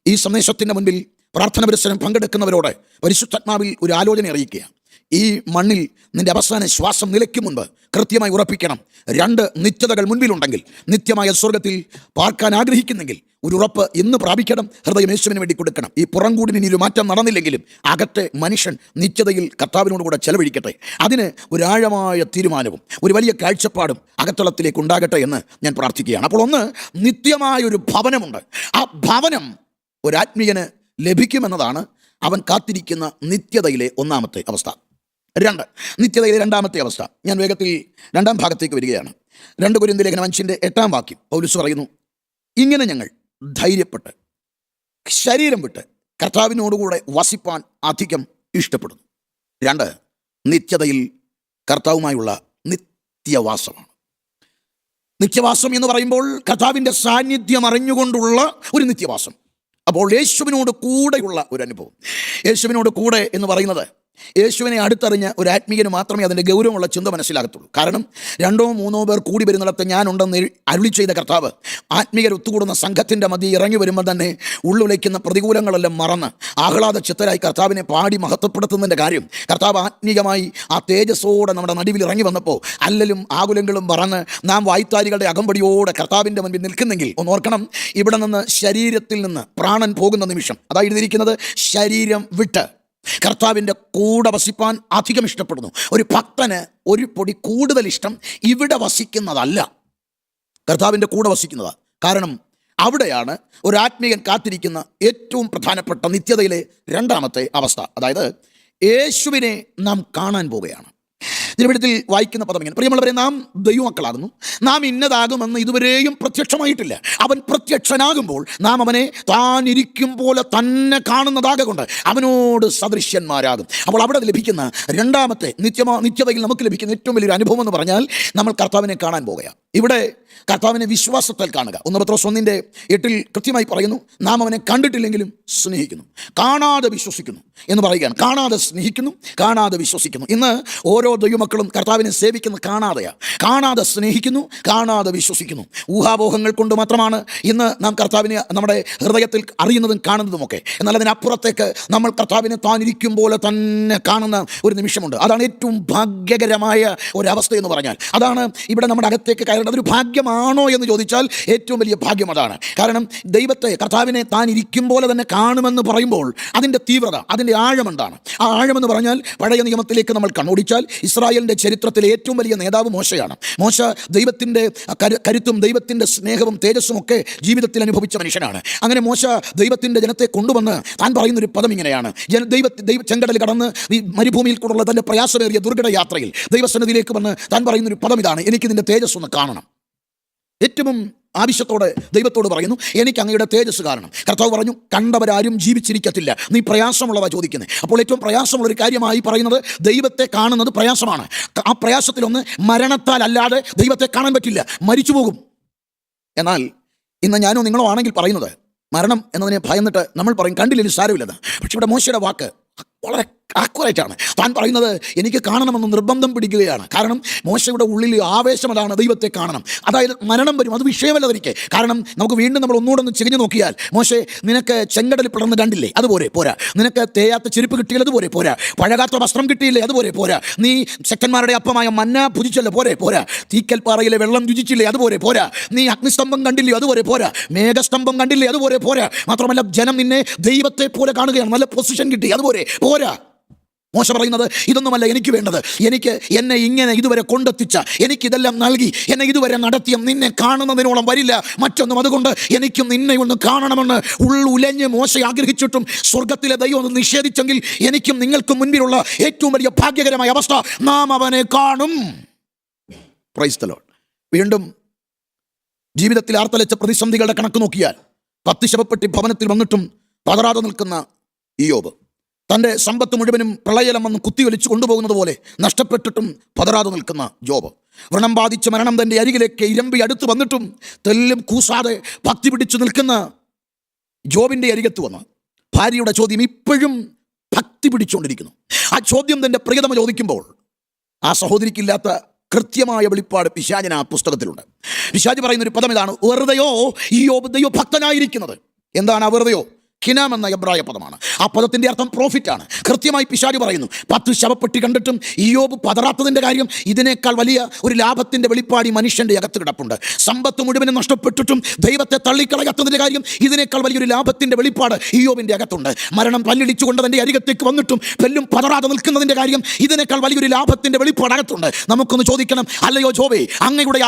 ഈ സന്ദേശത്തിൻ്റെ മുൻപിൽ പ്രാർത്ഥന പരിസരം പങ്കെടുക്കുന്നവരോട് പരിശുദ്ധാത്മാവിൽ ഒരു ആലോചന അറിയിക്കുക. ഈ മണ്ണിൽ നിൻ്റെ അവസാന ശ്വാസം നിലയ്ക്കും മുൻപ് കൃത്യമായി ഉറപ്പിക്കണം: 2 നിത്യതകൾ മുൻപിലുണ്ടെങ്കിൽ, നിത്യമായ സ്വർഗത്തിൽ പാർക്കാൻ ആഗ്രഹിക്കുന്നെങ്കിൽ ഒരു ഉറപ്പ് ഇന്ന് പ്രാപിക്കണം. ഹൃദയം യേശുവിന് വേണ്ടി കൊടുക്കണം. ഈ പുറംകൂടിന് ഇനി ഒരു മാറ്റം നടന്നില്ലെങ്കിലും അകത്തെ മനുഷ്യൻ നിത്യതയിൽ കർത്താവിനോട് കൂടെ ചെലവഴിക്കട്ടെ. അതിന് ഒരാഴമായ തീരുമാനവും ഒരു വലിയ കാഴ്ചപ്പാടും അകത്തളത്തിലേക്ക് ഉണ്ടാകട്ടെ എന്ന് ഞാൻ പ്രാർത്ഥിക്കുകയാണ്. അപ്പോൾ ഒന്ന്, നിത്യമായൊരു ഭവനമുണ്ട്. ആ ഭവനം ഒരാത്മീയന് ലഭിക്കുമെന്നതാണ് അവൻ കാത്തിരിക്കുന്ന നിത്യതയിലെ ഒന്നാമത്തെ അവസ്ഥ. 2, നിത്യതയിലെ രണ്ടാമത്തെ അവസ്ഥ. ഞാൻ വേഗത്തിൽ 2ാം ഭാഗത്തേക്ക് വരികയാണ്. 2 കൊരിന്ത്യർ ലേഖനം 5:8 വാക്യം പൗലോസ് പറയുന്നു: ഇങ്ങനെ ഞങ്ങൾ ധൈര്യപ്പെട്ട് ശരീരം വിട്ട് കർത്താവിനോടുകൂടെ വസിപ്പാൻ അധികം ഇഷ്ടപ്പെടുന്നു. 2, നിത്യതയിൽ കർത്താവുമായുള്ള നിത്യവാസമാണ്. നിത്യവാസം എന്ന് പറയുമ്പോൾ കർത്താവിൻ്റെ സാന്നിധ്യം അറിഞ്ഞുകൊണ്ടുള്ള ഒരു നിത്യവാസം. അപ്പോൾ യേശുവിനോട് കൂടെയുള്ള ഒരു അനുഭവം. യേശുവിനോട് കൂടെ എന്ന് പറയുന്നത് യേശുവിനെ അടുത്തറിഞ്ഞ ഒരു ആത്മീയന് മാത്രമേ അതിൻ്റെ ഗൗരവമുള്ള ചിന്ത മനസ്സിലാകത്തുള്ളൂ. കാരണം 2 or 3 പേർ കൂടി വരുന്നിടത്ത് ഞാനുണ്ടെന്ന് അരുളി ചെയ്ത കർത്താവ് ആത്മീയർ ഒത്തുകൂടുന്ന സംഘത്തിൻ്റെ മധ്യ ഇറങ്ങി വരുമ്പോൾ തന്നെ ഉള്ളുലയ്ക്കുന്ന പ്രതികൂലങ്ങളെല്ലാം മറന്ന് ആഹ്ലാദ ചിത്തരായി കർത്താവിനെ പാടി മഹത്വപ്പെടുത്തുന്നതിൻ്റെ കാര്യം, കർത്താവ് ആത്മീയമായി ആ തേജസ്സോടെ നമ്മുടെ നടുവിൽ ഇറങ്ങി വന്നപ്പോൾ അല്ലലും ആകുലങ്ങളും മറന്ന് നാം വായ്ത്താരികളുടെ അകമ്പടിയോടെ കർത്താവിൻ്റെ മുൻപിൽ നിൽക്കുന്നെങ്കിൽ ഒന്ന് ഓർക്കണം, ഇവിടെ നിന്ന് ശരീരത്തിൽ നിന്ന് പ്രാണൻ പോകുന്ന നിമിഷം, അതായത് എഴുതിയിരിക്കുന്നത് ശരീരം വിട്ട് കർത്താവിൻ്റെ കൂടെ വസിപ്പാൻ അധികം ഇഷ്ടപ്പെടുന്നു. ഒരു ഭക്തന് ഒരു പൊടി കൂടുതൽ ഇഷ്ടം ഇവിടെ വസിക്കുന്നതല്ല, കർത്താവിൻ്റെ കൂടെ വസിക്കുന്നതാണ്. കാരണം അവിടെയാണ് ഒരു ആത്മീയൻ കാത്തിരിക്കുന്ന ഏറ്റവും പ്രധാനപ്പെട്ട നിത്യതയിലെ രണ്ടാമത്തെ അവസ്ഥ. അതായത് യേശുവിനെ നാം കാണാൻ പോവുകയാണ്. തിരുവഴുത്തിൽ വായിക്കുന്ന പദം ഇങ്ങനെ: പ്രിയമുള്ളവരെ, നാം ദൈവമക്കളാകുന്നു, നാം ഇന്നതാകുമെന്ന് ഇതുവരെയും പ്രത്യക്ഷമായിട്ടില്ല. അവൻ പ്രത്യക്ഷനാകുമ്പോൾ നാം അവനെ താൻ ഇരിക്കും പോലെ തന്നെ കാണുന്നതാകൊണ്ട് അവനോട് സദൃശ്യന്മാരാകും. അപ്പോൾ അവിടെ ലഭിക്കുന്ന രണ്ടാമത്തെ നിത്യതയിൽ നമുക്ക് ലഭിക്കുന്ന ഏറ്റവും വലിയൊരു അനുഭവം എന്ന് പറഞ്ഞാൽ നമ്മൾ കർത്താവിനെ കാണാൻ പോകുകയാണ്. ഇവിടെ കർത്താവിനെ വിശ്വാസത്താൽ കാണുക. 1 പത്രോസ് 1:8 കൃത്യമായി പറയുന്നു, നാം അവനെ കണ്ടിട്ടില്ലെങ്കിലും സ്നേഹിക്കുന്നു, കാണാതെ വിശ്വസിക്കുന്നു എന്ന് പറയുകയാണ്. കാണാതെ സ്നേഹിക്കുന്നു, കാണാതെ വിശ്വസിക്കുന്നു. ഇന്ന് ഓരോ ദൈവമക്കളും കർത്താവിനെ സേവിക്കുന്നത് കാണാതെയാണ്. കാണാതെ സ്നേഹിക്കുന്നു, കാണാതെ വിശ്വസിക്കുന്നു. ഊഹാപോഹങ്ങൾ കൊണ്ട് മാത്രമാണ് ഇന്ന് നാം കർത്താവിനെ നമ്മുടെ ഹൃദയത്തിൽ അറിയുന്നതും കാണുന്നതുമൊക്കെ. എന്നാൽ അതിനപ്പുറത്തേക്ക് നമ്മൾ കർത്താവിനെ താൻ ഇരിക്കും പോലെ തന്നെ കാണുന്ന ഒരു നിമിഷമുണ്ട്. അതാണ് ഏറ്റവും ഭാഗ്യകരമായ ഒരവസ്ഥ എന്ന് പറഞ്ഞാൽ. അതാണ് ഇവിടെ നമ്മുടെ അകത്തേക്ക് കയറേണ്ടത്. അതൊരു ഭാഗ്യമാണോ എന്ന് ചോദിച്ചാൽ ഏറ്റവും വലിയ ഭാഗ്യം അതാണ്. കാരണം ദൈവത്തെ, കർത്താവിനെ താൻ ഇരിക്കും പോലെ തന്നെ കാണുമെന്ന് പറയുമ്പോൾ അതിൻ്റെ തീവ്രത, അതിൻ്റെ ആഴം എന്താണ്? ആ ആഴമെന്ന് പറഞ്ഞാൽ പഴയ നിയമത്തിലേക്ക് നമ്മൾ കണ്ണോടിച്ചാൽ ഇസ്രായേലിൻ്റെ ചരിത്രത്തിലെ ഏറ്റവും വലിയ നേതാവ് മോശയാണ്. മോശ ദൈവത്തിൻ്റെ കരുത്തും ദൈവത്തിൻ്റെ സ്നേഹവും തേജസ്സും ഒക്കെ ജീവിതത്തിൽ അനുഭവിച്ച മനുഷ്യനാണ്. അങ്ങനെ മോശ ദൈവത്തിൻ്റെ ജനത്തെ കൊണ്ടുവന്ന് താൻ പറയുന്നൊരു പദം ഇങ്ങനെയാണ്: ചെങ്കടൽ കടന്ന് ഈ മരുഭൂമിയിൽ കൂടുള്ള തൻ്റെ പ്രയാസമേറിയ ദുർഘട യാത്രയിൽ ദൈവസന്നിധിയിലേക്ക് വന്ന് താൻ പറയുന്നൊരു പദം ഇതാണ്: എനിക്കിതിൻ്റെ തേജസ് ഒന്ന് കാണണം. ഏറ്റവും ആവശ്യത്തോടെ ദൈവത്തോട് പറയുന്നു, എനിക്ക് അങ്ങയുടെ തേജസ് കാരണം. കർത്താവ് പറഞ്ഞു, കണ്ടവരാരും ജീവിച്ചിരിക്കത്തില്ല, നീ പ്രയാസമുള്ളവ ചോദിക്കുന്നത്. അപ്പോൾ ഏറ്റവും പ്രയാസമുള്ളൊരു കാര്യമായി പറയുന്നത് ദൈവത്തെ കാണുന്നത് പ്രയാസമാണ്. ആ പ്രയാസത്തിലൊന്ന് മരണത്താൽ അല്ലാതെ ദൈവത്തെ കാണാൻ പറ്റില്ല, മരിച്ചു പോകും. എന്നാൽ ഇന്ന് ഞാനോ നിങ്ങളോ ആണെങ്കിൽ പറയുന്നത്, മരണം എന്നതിനെ ഭയന്നിട്ട് നമ്മൾ പറയും കണ്ടില്ലെങ്കിൽ സാരമില്ലെന്ന്. പക്ഷെ ഇവിടെ മോശയുടെ വാക്ക് വളരെ ആക്യുറേറ്റാണ്. താൻ പറയുന്നത് എനിക്ക് കാണണമെന്ന് നിർബന്ധം പിടിക്കുകയാണ്. കാരണം മോശയുടെ ഉള്ളിൽ ആവേശം അതാണ്, ദൈവത്തെ കാണണം. അതായത് മരണം വരും, അത് വിഷയമല്ല തനിക്ക്. കാരണം നമുക്ക് വീണ്ടും നമ്മൾ ഒന്നുകൂടെ ഒന്ന് ചികഞ്ഞു നോക്കിയാൽ, മോശെ നിനക്ക് ചെങ്കടലിൽ പിളർന്ന് കണ്ടില്ലേ, അതുപോലെ പോരാ. നിനക്ക് തേയാത്ത ചെരുപ്പ് കിട്ടിയില്ല, അതുപോലെ പോരാ. പഴകാത്ത വസ്ത്രം കിട്ടിയില്ലേ, അതുപോലെ പോരാ. നീ ശക്തന്മാരുടെ അപ്പമായ മന്ന ഭുജിച്ചല്ലോ, പോരാ. തീക്കൽപ്പാറയിലെ വെള്ളം രുചിച്ചില്ലേ, അതുപോലെ പോരാ. നീ അഗ്നിസ്തംഭം കണ്ടില്ലേ, അതുപോലെ പോരാ. മേഘസ്തംഭം കണ്ടില്ലേ, അതുപോലെ പോരാ. മാത്രമല്ല ജനം നിന്നെ ദൈവത്തെ പോലെ കാണുകയാണ്, നല്ല പൊസിഷൻ കിട്ടി, അതുപോലെ പോരാ. മോശ പറയുന്നത് ഇതൊന്നുമല്ല എനിക്ക് വേണ്ടത്. എന്നെ ഇങ്ങനെ ഇതുവരെ കൊണ്ടെത്തിച്ച, എനിക്കിതെല്ലാം നൽകി എന്നെ ഇതുവരെ നടത്തിയ നിന്നെ കാണുന്നതിനോളം വരില്ല മറ്റൊന്നും. അതുകൊണ്ട് എനിക്കും നിന്നെ ഒന്ന് കാണണമെന്ന് ഉള്ളുലഞ്ഞ് മോശ ആഗ്രഹിച്ചിട്ടും സ്വർഗത്തിലെ ദൈവം ഒന്ന് നിഷേധിച്ചെങ്കിൽ എനിക്കും നിങ്ങൾക്കും മുൻപിലുള്ള ഏറ്റവും വലിയ ഭാഗ്യകരമായ അവസ്ഥ, നാം അവനെ കാണും. Praise the Lord. വീണ്ടും ജീവിതത്തിൽ ആർത്തലച്ച പ്രതിസന്ധികളുടെ കണക്ക് നോക്കിയാൽ 10 ശവപ്പെട്ടി ഭവനത്തിൽ വന്നിട്ടും പതറാതെ നിൽക്കുന്ന ഇയ്യോബ്, തൻ്റെ സമ്പത്ത് മുഴുവനും പ്രളയലം വന്ന് കുത്തിയൊലിച്ച് കൊണ്ടുപോകുന്നത് പോലെ നഷ്ടപ്പെട്ടിട്ടും പതറാതെ നിൽക്കുന്ന ജോബ്, വ്രണം ബാധിച്ച് മരണം തൻ്റെ അരികിലേക്ക് ഇരമ്പി അടുത്ത് വന്നിട്ടും തെല്ലും കൂസാതെ ഭക്തി പിടിച്ചു നിൽക്കുന്ന ജോബിൻ്റെ അരികത്ത് വന്ന് ഭാര്യയുടെ ചോദ്യം ഇപ്പോഴും ഭക്തി പിടിച്ചുകൊണ്ടിരിക്കുന്നു. ആ ചോദ്യം തൻ്റെ പ്രിയതമ ചോദിക്കുമ്പോൾ ആ സഹോദരിക്കില്ലാത്ത കൃത്യമായ വെളിപ്പാട് പിശാചിന് ആ പുസ്തകത്തിലുണ്ട്. പിശാച് പറയുന്നൊരു പദം ഇതാണ്: വെറുതെയോ ഇയ്യോബ് ദൈവഭക്തനായിരിക്കുന്നത്. എന്താണ് ആ വെറുതെയോ? ഖിനാം എന്ന എബ്രായ പദമാണ്. ആ പദത്തിൻ്റെ അർത്ഥം പ്രോഫിറ്റാണ്. കൃത്യമായി പിശാച് പറയുന്നു, 10 ശവപ്പെട്ടി കണ്ടിട്ടും ഇയ്യോബ് പതറാത്തതിൻ്റെ കാര്യം ഇതിനേക്കാൾ വലിയ ഒരു ലാഭത്തിൻ്റെ വെളിപ്പാട് ഈ മനുഷ്യൻ്റെ അകത്ത് കിടപ്പുണ്ട്. സമ്പത്ത് മുഴുവനും നഷ്ടപ്പെട്ടിട്ടും ദൈവത്തെ തള്ളിക്കളയാത്തതിൻ്റെ കാര്യം ഇതിനേക്കാൾ വലിയൊരു ലാഭത്തിൻ്റെ വെളിപ്പാട് ഇയ്യോബിൻ്റെ അകത്തുണ്ട്. മരണം പല്ലിടിച്ചുകൊണ്ട് തൻ്റെ അരികത്തേക്ക് വന്നിട്ടും പെല്ലും പതറാതെ നിൽക്കുന്നതിൻ്റെ കാര്യം ഇതിനേക്കാൾ വലിയൊരു ലാഭത്തിൻ്റെ വെളിപ്പാട് അകത്തുണ്ട്. നമുക്കൊന്ന് ചോദിക്കണം, അല്ലയോ ജോബേ, അങ്ങയുടെ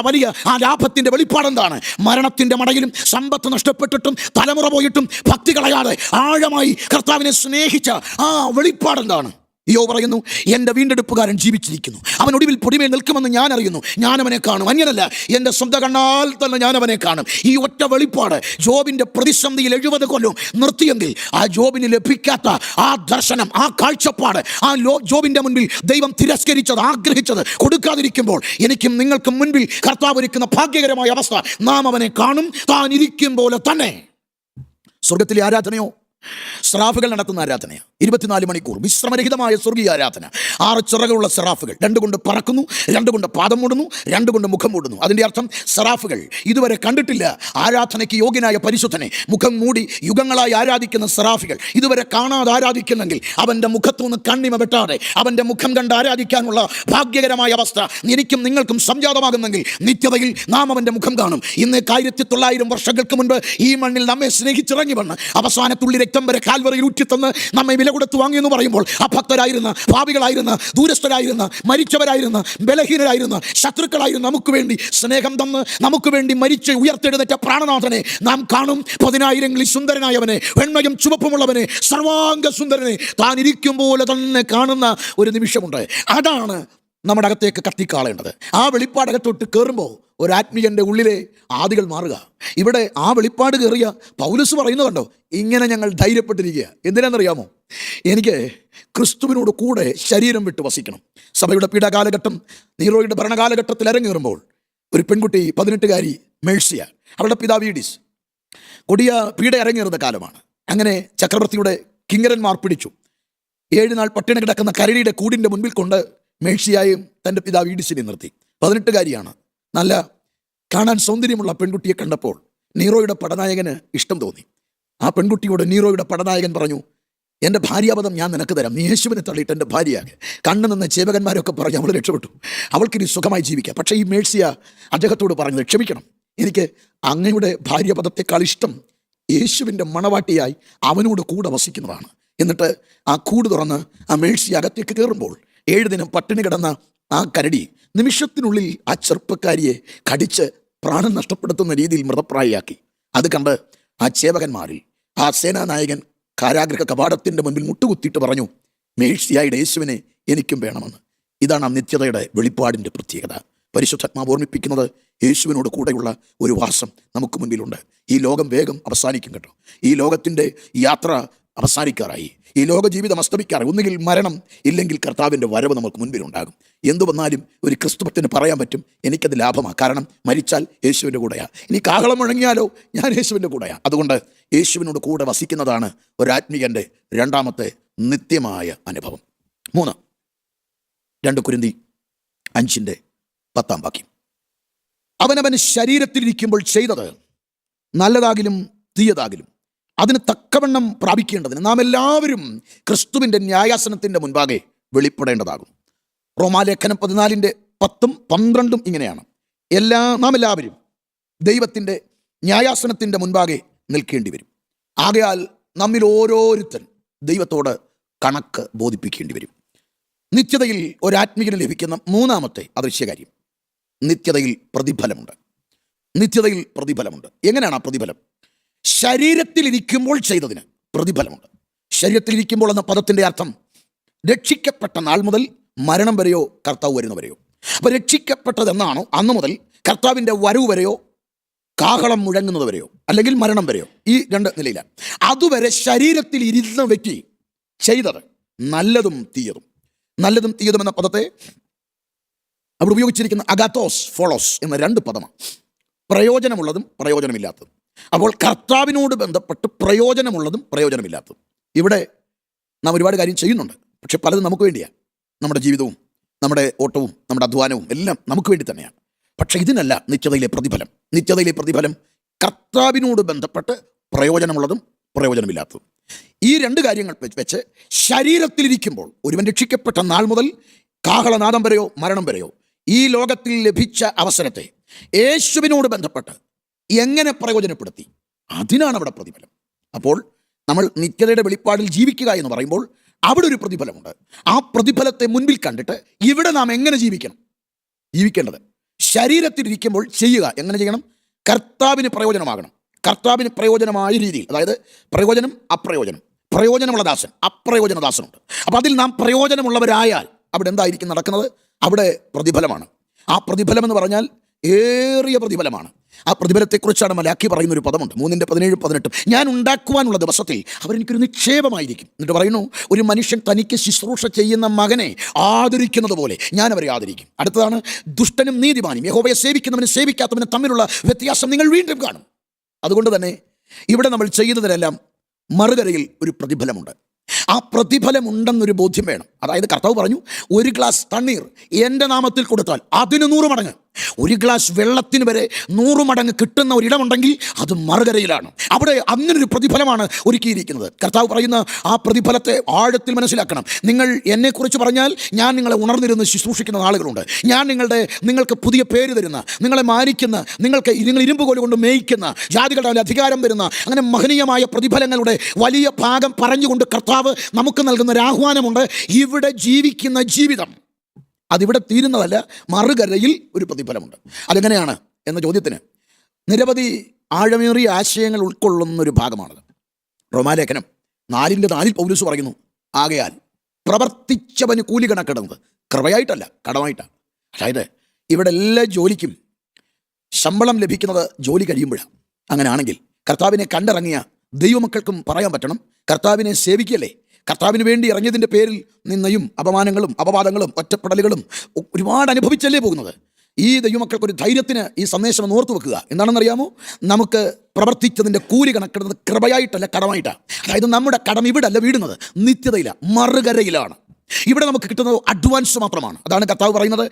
ആ ലാഭത്തിൻ്റെ വെളിപ്പാട് എന്താണ്? മരണത്തിൻ്റെ മടയിലും സമ്പത്ത് നഷ്ടപ്പെട്ടിട്ടും തലമുറ പോയിട്ടും ഭക്തി കളയാതെ ആഴമായി കർത്താവിനെ സ്നേഹിച്ച ആ വെളിപ്പാടെന്താണ്? യോബ് പറയുന്നു, എൻ്റെ വീണ്ടെടുപ്പുകാരൻ ജീവിച്ചിരിക്കുന്നു, അവൻ ഒടുവിൽ പൊടിമേൽ നിൽക്കുമെന്ന് ഞാൻ അറിയുന്നു, ഞാൻ അവനെ കാണും. അങ്ങനല്ല, എൻ്റെ സ്വന്തം കണ്ണാൽ തന്നെ ഞാൻ അവനെ കാണും. ഈ ഒറ്റ വെളിപ്പാട് ജോബിൻ്റെ പ്രതിസന്ധിയിൽ 70 കൊല്ലം നിർത്തിയെങ്കിൽ ആ ജോബിന് ലഭിക്കാത്ത ആ ദർശനം, ആ കാഴ്ചപ്പാട്, ആ ജോബിൻ്റെ മുൻപിൽ ദൈവം തിരസ്കരിച്ചത്, ആഗ്രഹിച്ചത് കൊടുക്കാതിരിക്കുമ്പോൾ എനിക്കും നിങ്ങൾക്കും മുൻപിൽ കർത്താവ് ഒരുക്കുന്ന ഭാഗ്യകരമായ അവസ്ഥ, നാം അവനെ കാണും, താൻ ഇരിക്കും പോലെ തന്നെ. സ്വർഗത്തിലെ ആരാധനയോ സെറാഫുകൾ നടത്തുന്ന ആരാധനയാണ്. 24 മണിക്കൂർ വിശ്രമരഹിതമായ സ്വർഗീയ ആരാധന. 6 ചിറകുള്ള സെറാഫുകൾ, 2 കൊണ്ട് പറക്കുന്നു, 2 കൊണ്ട് പാദം മൂടുന്നു, 2 കൊണ്ട് മുഖം മൂടുന്നു. അതിൻ്റെ അർത്ഥം സെറാഫുകൾ ഇതുവരെ കണ്ടിട്ടില്ല ആരാധനയ്ക്ക് യോഗ്യനായ പരിശുദ്ധനെ മുഖം മൂടി യുഗങ്ങളായി ആരാധിക്കുന്ന സെറാഫുകൾ ഇതുവരെ കാണാതെ ആരാധിക്കുന്നെങ്കിൽ അവൻ്റെ മുഖത്തുനിന്ന് കണ്ണിമ വെട്ടാതെ അവൻ്റെ മുഖം കണ്ട് ആരാധിക്കാനുള്ള ഭാഗ്യകരമായ അവസ്ഥ എനിക്കും നിങ്ങൾക്കും സംജാതമാകുന്നെങ്കിൽ നിത്യതയിൽ നാം അവൻ്റെ മുഖം കാണും. ഇന്ന് 1900 വർഷങ്ങൾക്ക് മുൻപ് ഈ മണ്ണിൽ നമ്മെ സ്നേഹിച്ചിറങ്ങി വന്ന് അവസാനത്തുള്ളി രക്തം വരെ കാൽവറിയിൽ ഊറ്റിത്തന്ന് നമ്മെ വില കൊടുത്തു വാങ്ങിയെന്ന് പറയുമ്പോൾ അഭക്തരായിരുന്ന, പാപികളായിരുന്ന, ദൂരസ്ഥരായിരുന്ന, മരിച്ചവരായിരുന്ന, ബലഹീനരായിരുന്ന, ശത്രുക്കളായിരുന്ന നമുക്ക് വേണ്ടി സ്നേഹം തന്ന് നമുക്ക് വേണ്ടി മരിച്ച് ഉയർത്തെഴുന്നേറ്റ പ്രാണനാഥനെ നാം കാണും. 10,000 സുന്ദരനായവനെ, വെണ്മയും ചുവപ്പുമുള്ളവനെ, സർവാംഗ സുന്ദരനെ താൻ ഇരിക്കും പോലെ തന്നെ കാണുന്ന ഒരു നിമിഷമുണ്ട്. അതാണ് നമ്മുടെ അകത്തേക്ക് കത്തിക്കാളേണ്ടത്. ആ വെളിപ്പാടകത്തോട്ട് കയറുമ്പോൾ ഒരാത്മീയൻ്റെ ഉള്ളിലെ ആദികൾ മാറുക. ഇവിടെ ആ വെളിപ്പാട് കയറിയ പൗലോസ് പറയുന്നത് കണ്ടോ, ഇങ്ങനെ ഞങ്ങൾ ധൈര്യപ്പെട്ടിരിക്കുക. എന്തിനാണെന്നറിയാമോ? എനിക്ക് ക്രിസ്തുവിനോട് കൂടെ ശരീരം വിട്ട് വസിക്കണം. സഭയുടെ പീഡാകാലഘട്ടം, നീറോയുടെ ഭരണകാലഘട്ടത്തിൽ അരങ്ങേറുമ്പോൾ ഒരു പെൺകുട്ടി 18കാരി മേഴ്സിയ, അവളുടെ പിതാവ് ഈഡിസ്, കൊടിയ പീഡ അരങ്ങേറുന്ന കാലമാണ്. അങ്ങനെ ചക്രവർത്തിയുടെ കിങ്കരന്മാർ പിടിച്ചു 7 നാൾ പട്ടിണി കിടക്കുന്ന കരടിയുടെ കൂടിൻ്റെ മുൻപിൽ കൊണ്ട് മേഴ്സിയായും തൻ്റെ പിതാവ് ഈഡിസിനെ നിർത്തി. 18കാരിയാണ്. നല്ല കാണാൻ സൗന്ദര്യമുള്ള പെൺകുട്ടിയെ കണ്ടപ്പോൾ നീറോയുടെ പടനായകന് ഇഷ്ടം തോന്നി. ആ പെൺകുട്ടിയോട് നീറോയുടെ പടനായകൻ പറഞ്ഞു, എൻ്റെ ഭാര്യാപദം ഞാൻ നിനക്ക് തരാം, നീ യേശുവിനെ തള്ളിയിട്ട് എൻ്റെ ഭാര്യയാകെ. കണ്ണു നിന്ന് സേവകന്മാരൊക്കെ പറഞ്ഞ് അവൾ രക്ഷപ്പെട്ടു, അവൾക്കിനി സുഖമായി ജീവിക്കാം. പക്ഷേ ഈ മേഴ്സിയ അദ്ദേഹത്തോട് പറഞ്ഞത്, ക്ഷമിക്കണം, എനിക്ക് അങ്ങയുടെ ഭാര്യാപദത്തെക്കാൾ ഇഷ്ടം യേശുവിൻ്റെ മണവാട്ടിയായി അവനോട് കൂടെ വസിക്കുന്നതാണ്. എന്നിട്ട് ആ കൂട് തുറന്ന് ആ മേഴ്സിയ അകത്തേക്ക് കയറുമ്പോൾ 7 ദിനം പട്ടിണി കിടന്ന ആ കരടി നിമിഷത്തിനുള്ളിൽ ആ ചെറുപ്പക്കാരിയെ കടിച്ച് പ്രാണൻ നഷ്ടപ്പെടുത്തുന്ന രീതിയിൽ മൃതപ്രായയാക്കി. അത് കണ്ട് ആ ചേവകന്മാരിൽ ആ സേനാനായകൻ കാരാഗ്രഹ കവാടത്തിൻ്റെ മുൻപിൽ മുട്ടുകുത്തിയിട്ട് പറഞ്ഞു, മേഴ്സിയായുടെ യേശുവിനെ എനിക്കും വേണമെന്ന്. ഇതാണ് ആ നിത്യതയുടെ വെളിപ്പാടിൻ്റെ പ്രത്യേകത. പരിശുദ്ധാത്മാവ് ഓർമ്മിപ്പിക്കുന്നത് യേശുവിനോട് കൂടെയുള്ള ഒരു വാസം നമുക്ക് മുൻപിലുണ്ട്. ഈ ലോകം വേഗം അവസാനിക്കും കേട്ടോ. ഈ ലോകത്തിൻ്റെ യാത്ര അവസാനിക്കാറായി. ഈ ലോക ജീവിതം അസ്തമിക്കാറായി. ഒന്നുകിൽ മരണം, ഇല്ലെങ്കിൽ കർത്താവിൻ്റെ വരവ് നമുക്ക് മുൻപിലുണ്ടാകും. എന്തു വന്നാലും ഒരു ക്രിസ്തുഭക്തന് പറയാൻ പറ്റും, എനിക്കത് ലാഭമാണ്. കാരണം മരിച്ചാൽ യേശുവിൻ്റെ കൂടെയാണ്. ഇനി കാഹളം മുഴങ്ങിയാലോ ഞാൻ യേശുവിൻ്റെ കൂടെയാണ്. അതുകൊണ്ട് യേശുവിനോട് കൂടെ വസിക്കുന്നതാണ് ഒരാത്മീയൻ്റെ രണ്ടാമത്തെ നിത്യമായ അനുഭവം. 2 കൊരിന്ത്യർ 5:10 അവനവൻ ശരീരത്തിലിരിക്കുമ്പോൾ ചെയ്തത് നല്ലതാകിലും തീയതാകിലും അതിന് തക്കവണ്ണം പ്രാപിക്കേണ്ടതിന് നാം എല്ലാവരും ക്രിസ്തുവിൻ്റെ ന്യായാസനത്തിൻ്റെ മുൻപാകെ വെളിപ്പെടേണ്ടതാകും. റോമാലേഖനം 14:10-12 ഇങ്ങനെയാണ്, നാം എല്ലാവരും ദൈവത്തിൻ്റെ ന്യായാസനത്തിൻ്റെ മുൻപാകെ നിൽക്കേണ്ടി വരും. ആകയാൽ നമ്മിൽ ഓരോരുത്തൻ ദൈവത്തോട് കണക്ക് ബോധിപ്പിക്കേണ്ടി വരും. നിത്യതയിൽ ഒരാത്മീയന് ലഭിക്കുന്ന 3ാമത്തെ അദൃശ്യകാര്യം, നിത്യതയിൽ പ്രതിഫലമുണ്ട്. നിത്യതയിൽ പ്രതിഫലമുണ്ട്. എങ്ങനെയാണ് ആ പ്രതിഫലം? ശരീരത്തിലിരിക്കുമ്പോൾ ചെയ്തതിന് പ്രതിഫലമുണ്ട്. ശരീരത്തിലിരിക്കുമ്പോൾ എന്ന പദത്തിൻ്റെ അർത്ഥം രക്ഷിക്കപ്പെട്ട നാൾ മുതൽ മരണം വരെയോ കർത്താവ് വരുന്നവരെയോ. അപ്പോൾ രക്ഷിക്കപ്പെട്ടതെന്നാണോ അന്ന് മുതൽ കർത്താവിൻ്റെ വരവ് വരെയോ കാഹളം മുഴങ്ങുന്നത് വരെയോ അല്ലെങ്കിൽ മരണം വരെയോ, ഈ 2 നിലയിലാണ്. അതുവരെ ശരീരത്തിൽ ഇരുന്ന വ്യക്തി ചെയ്തത് നല്ലതും തീയതും. നല്ലതും തീയതും എന്ന പദത്തെ അവിടെ ഉപയോഗിച്ചിരിക്കുന്ന അഗാത്തോസ്, ഫോളോസ് എന്ന 2 പദമാണ്. പ്രയോജനമുള്ളതും പ്രയോജനമില്ലാത്തതും. അപ്പോൾ കർത്താവിനോട് ബന്ധപ്പെട്ട് പ്രയോജനമുള്ളതും പ്രയോജനമില്ലാത്തതും. ഇവിടെ നാം ഒരുപാട് കാര്യം ചെയ്യുന്നുണ്ട്, പക്ഷെ പലതും നമുക്ക് വേണ്ടിയാണ്. നമ്മുടെ ജീവിതവും നമ്മുടെ ഓട്ടവും നമ്മുടെ അധ്വാനവും എല്ലാം നമുക്ക് വേണ്ടി തന്നെയാണ്. പക്ഷെ ഇതിനല്ല നിത്യതയിലെ പ്രതിഫലം. നിത്യതയിലെ പ്രതിഫലം കർത്താവിനോട് ബന്ധപ്പെട്ട് പ്രയോജനമുള്ളതും പ്രയോജനമില്ലാത്തതും. ഈ 2 കാര്യങ്ങൾ വെച്ച് ശരീരത്തിലിരിക്കുമ്പോൾ ഒരുവൻ രക്ഷിക്കപ്പെട്ട നാൾ മുതൽ കാഹളനാദം വരെയോ മരണം വരെയോ ഈ ലോകത്തിൽ ലഭിച്ച അവസരത്തെ യേശുവിനോട് ബന്ധപ്പെട്ട് എങ്ങനെ പ്രയോജനപ്പെടുത്തി, അതിനാണ് അവിടെ പ്രതിഫലം. അപ്പോൾ നമ്മൾ നിത്യതയുടെ വെളിപ്പാടിൽ ജീവിക്കുക എന്ന് പറയുമ്പോൾ അവിടെ ഒരു പ്രതിഫലമുണ്ട്. ആ പ്രതിഫലത്തെ മുൻപിൽ കണ്ടിട്ട് ഇവിടെ നാം എങ്ങനെ ജീവിക്കേണ്ടത്? ശരീരത്തിലിരിക്കുമ്പോൾ ചെയ്യുക. എങ്ങനെ ചെയ്യണം? കർത്താവിന് പ്രയോജനമാകണം. കർത്താവിന് പ്രയോജനമായ രീതിയിൽ, അതായത് പ്രയോജനം അപ്രയോജനം, പ്രയോജനമുള്ള ദാസൻ അപ്രയോജനദാസനുണ്ട്. അപ്പോൾ അതിൽ നാം പ്രയോജനമുള്ളവരായാൽ അവിടെ എന്തായിരിക്കും നടക്കുന്നത്? അവിടെ പ്രതിഫലമാണ്. ആ പ്രതിഫലം എന്ന് പറഞ്ഞാൽ ഏറിയ പ്രതിഫലമാണ്. ആ പ്രതിഫലത്തെക്കുറിച്ചാണ് മലാക്കി പറയുന്നൊരു പദമുണ്ട്, 3:17-18. ഞാൻ ഉണ്ടാക്കുവാനുള്ള ദിവസത്തിൽ അവരെനിക്കൊരു നിക്ഷേപമായിരിക്കും. എന്നിട്ട് പറയുന്നു, ഒരു മനുഷ്യൻ തനിക്ക് ശുശ്രൂഷ ചെയ്യുന്ന മകനെ ആദരിക്കുന്നത് പോലെ ഞാൻ അവരെ ആദരിക്കും. അടുത്തതാണ്, ദുഷ്ടനും നീതിമാനും യഹോവയെ സേവിക്കുന്നവനും സേവിക്കാത്തവനും തമ്മിലുള്ള വ്യത്യാസം നിങ്ങൾ വീണ്ടും കാണും. അതുകൊണ്ട് തന്നെ ഇവിടെ നമ്മൾ ചെയ്യുന്നതിനെല്ലാം മറുകരയിൽ ഒരു പ്രതിഫലമുണ്ട്. ആ പ്രതിഫലമുണ്ടെന്നൊരു ബോധ്യം വേണം. അതായത് കർത്താവ് പറഞ്ഞു, ഒരു ഗ്ലാസ് തണ്ണീർ എൻ്റെ നാമത്തിൽ കൊടുത്താൽ അതിന് 100 മടങ്ങ്, ഒരു ഗ്ലാസ് വെള്ളത്തിന് വരെ 100 മടങ്ങ് കിട്ടുന്ന ഒരിടമുണ്ടെങ്കിൽ അത് മറുകരയിലാണ്. അവിടെ അങ്ങനൊരു പ്രതിഫലമാണ് ഒരുക്കിയിരിക്കുന്നത്. കർത്താവ് പറയുന്ന ആ പ്രതിഫലത്തെ ആഴത്തിൽ മനസ്സിലാക്കണം. നിങ്ങൾ എന്നെക്കുറിച്ച് പറഞ്ഞാൽ ഞാൻ നിങ്ങളെ ഉണർന്നിരുന്ന് ശുശ്രൂഷിക്കുന്ന ആളുകളുണ്ട്. ഞാൻ നിങ്ങൾക്ക് പുതിയ പേര് തരുന്ന, നിങ്ങളെ മാനിക്കുന്ന, നിങ്ങൾ ഇരുമ്പുകോല് കൊണ്ട് മേയിക്കുന്ന, ജാതികളുടെ മേൽ അധികാരം തരുന്ന, അങ്ങനെ മഹനീയമായ പ്രതിഫലങ്ങളുടെ വലിയ ഭാഗം പറഞ്ഞുകൊണ്ട് കർത്താവ് നമുക്ക് നൽകുന്ന ഒരു ആഹ്വാനമുണ്ട്. ഇവിടെ ജീവിക്കുന്ന ജീവിതം അതിവിടെ തീരുന്നതല്ല, മറുകരയിൽ ഒരു പ്രതിഫലമുണ്ട്. അതെങ്ങനെയാണ് എന്ന ചോദ്യത്തിന് നിരവധി ആഴമേറിയ ആശയങ്ങൾ ഉൾക്കൊള്ളുന്നൊരു ഭാഗമാണത്. റോമാലേഖനം 4:4 പൗലോസ് പറയുന്നു, ആകയാൽ പ്രവർത്തിച്ചവന് കൂലി കണക്കിടുന്നത് കൃപയായിട്ടല്ല, കടമായിട്ടാണ്. അതായത് ഇവിടെ എല്ലാ ജോലിക്കും ശമ്പളം ലഭിക്കുന്നത് ജോലി കഴിയുമ്പോഴാണ്. അങ്ങനെയാണെങ്കിൽ കർത്താവിനെ കണ്ടിറങ്ങിയ ദൈവമക്കൾക്കും പറയാൻ പറ്റണം, കർത്താവിനെ സേവിക്കല്ലേ. കർത്താവിന് വേണ്ടി ഇറങ്ങിയതിൻ്റെ പേരിൽ നിന്നയും അപമാനങ്ങളും അപവാദങ്ങളും ഒറ്റപ്പെടലുകളും ഒരുപാട് അനുഭവിച്ചല്ലേ പോകുന്നത്. ഈ ദൈവമക്കൾക്കൊരു ധൈര്യത്തിന് ഈ സന്ദേശം ഓർത്തു വെക്കുക. എന്താണെന്നറിയാമോ? നമുക്ക് പ്രവർത്തിച്ചതിൻ്റെ കൂലി കണക്കിടുന്നത് കൃപയായിട്ടല്ല, കടമായിട്ടാണ്. അതായത് നമ്മുടെ കടം ഇവിടെ അല്ല വീടുന്നത്, നിത്യതയിലാണ്, മറുകരയിലാണ്. ഇവിടെ നമുക്ക് കിട്ടുന്നത് അഡ്വാൻസ് മാത്രമാണ്. അതാണ് കർത്താവ് പറയുന്നത്.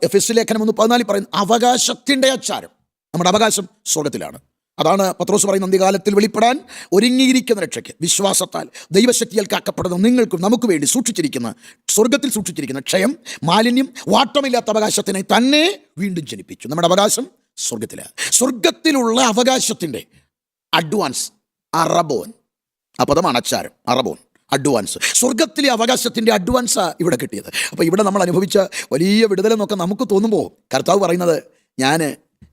എഫെസ്യ ലേഖനം 1:14 പറയുന്നത്, അവകാശത്തിൻ്റെ അച്ചാരം. നമ്മുടെ അവകാശം സ്വർഗത്തിലാണ്. അതാണ് പത്രോസ് പറയുന്ന, അന്ത്യകാലത്തിൽ വെളിപ്പെടാൻ ഒരുങ്ങിയിരിക്കുന്ന രക്ഷയ്ക്ക് വിശ്വാസത്താൽ ദൈവശക്തിയാൽ കാക്കപ്പെടുന്ന നിങ്ങൾക്കും നമുക്ക് വേണ്ടി സ്വർഗത്തിൽ സൂക്ഷിച്ചിരിക്കുന്ന ക്ഷയം, മാലിന്യം, വാട്ടമില്ലാത്ത അവകാശത്തിനെ തന്നെ വീണ്ടും ജനിപ്പിച്ചു. നമ്മുടെ അവകാശം സ്വർഗത്തിലാണ്. സ്വർഗത്തിലുള്ള അവകാശത്തിൻ്റെ അഡ്വാൻസ്, അറബോൻ, ആ പദമാണ് അച്ചാരം, അറബോൻ, അഡ്വാൻസ്. സ്വർഗത്തിലെ അവകാശത്തിൻ്റെ അഡ്വാൻസാണ് ഇവിടെ കിട്ടിയത്. അപ്പോൾ ഇവിടെ നമ്മൾ അനുഭവിച്ച വലിയ വിടുതലെന്നൊക്കെ നമുക്ക് തോന്നുമ്പോൾ കർത്താവ് പറയുന്നത്, ഞാൻ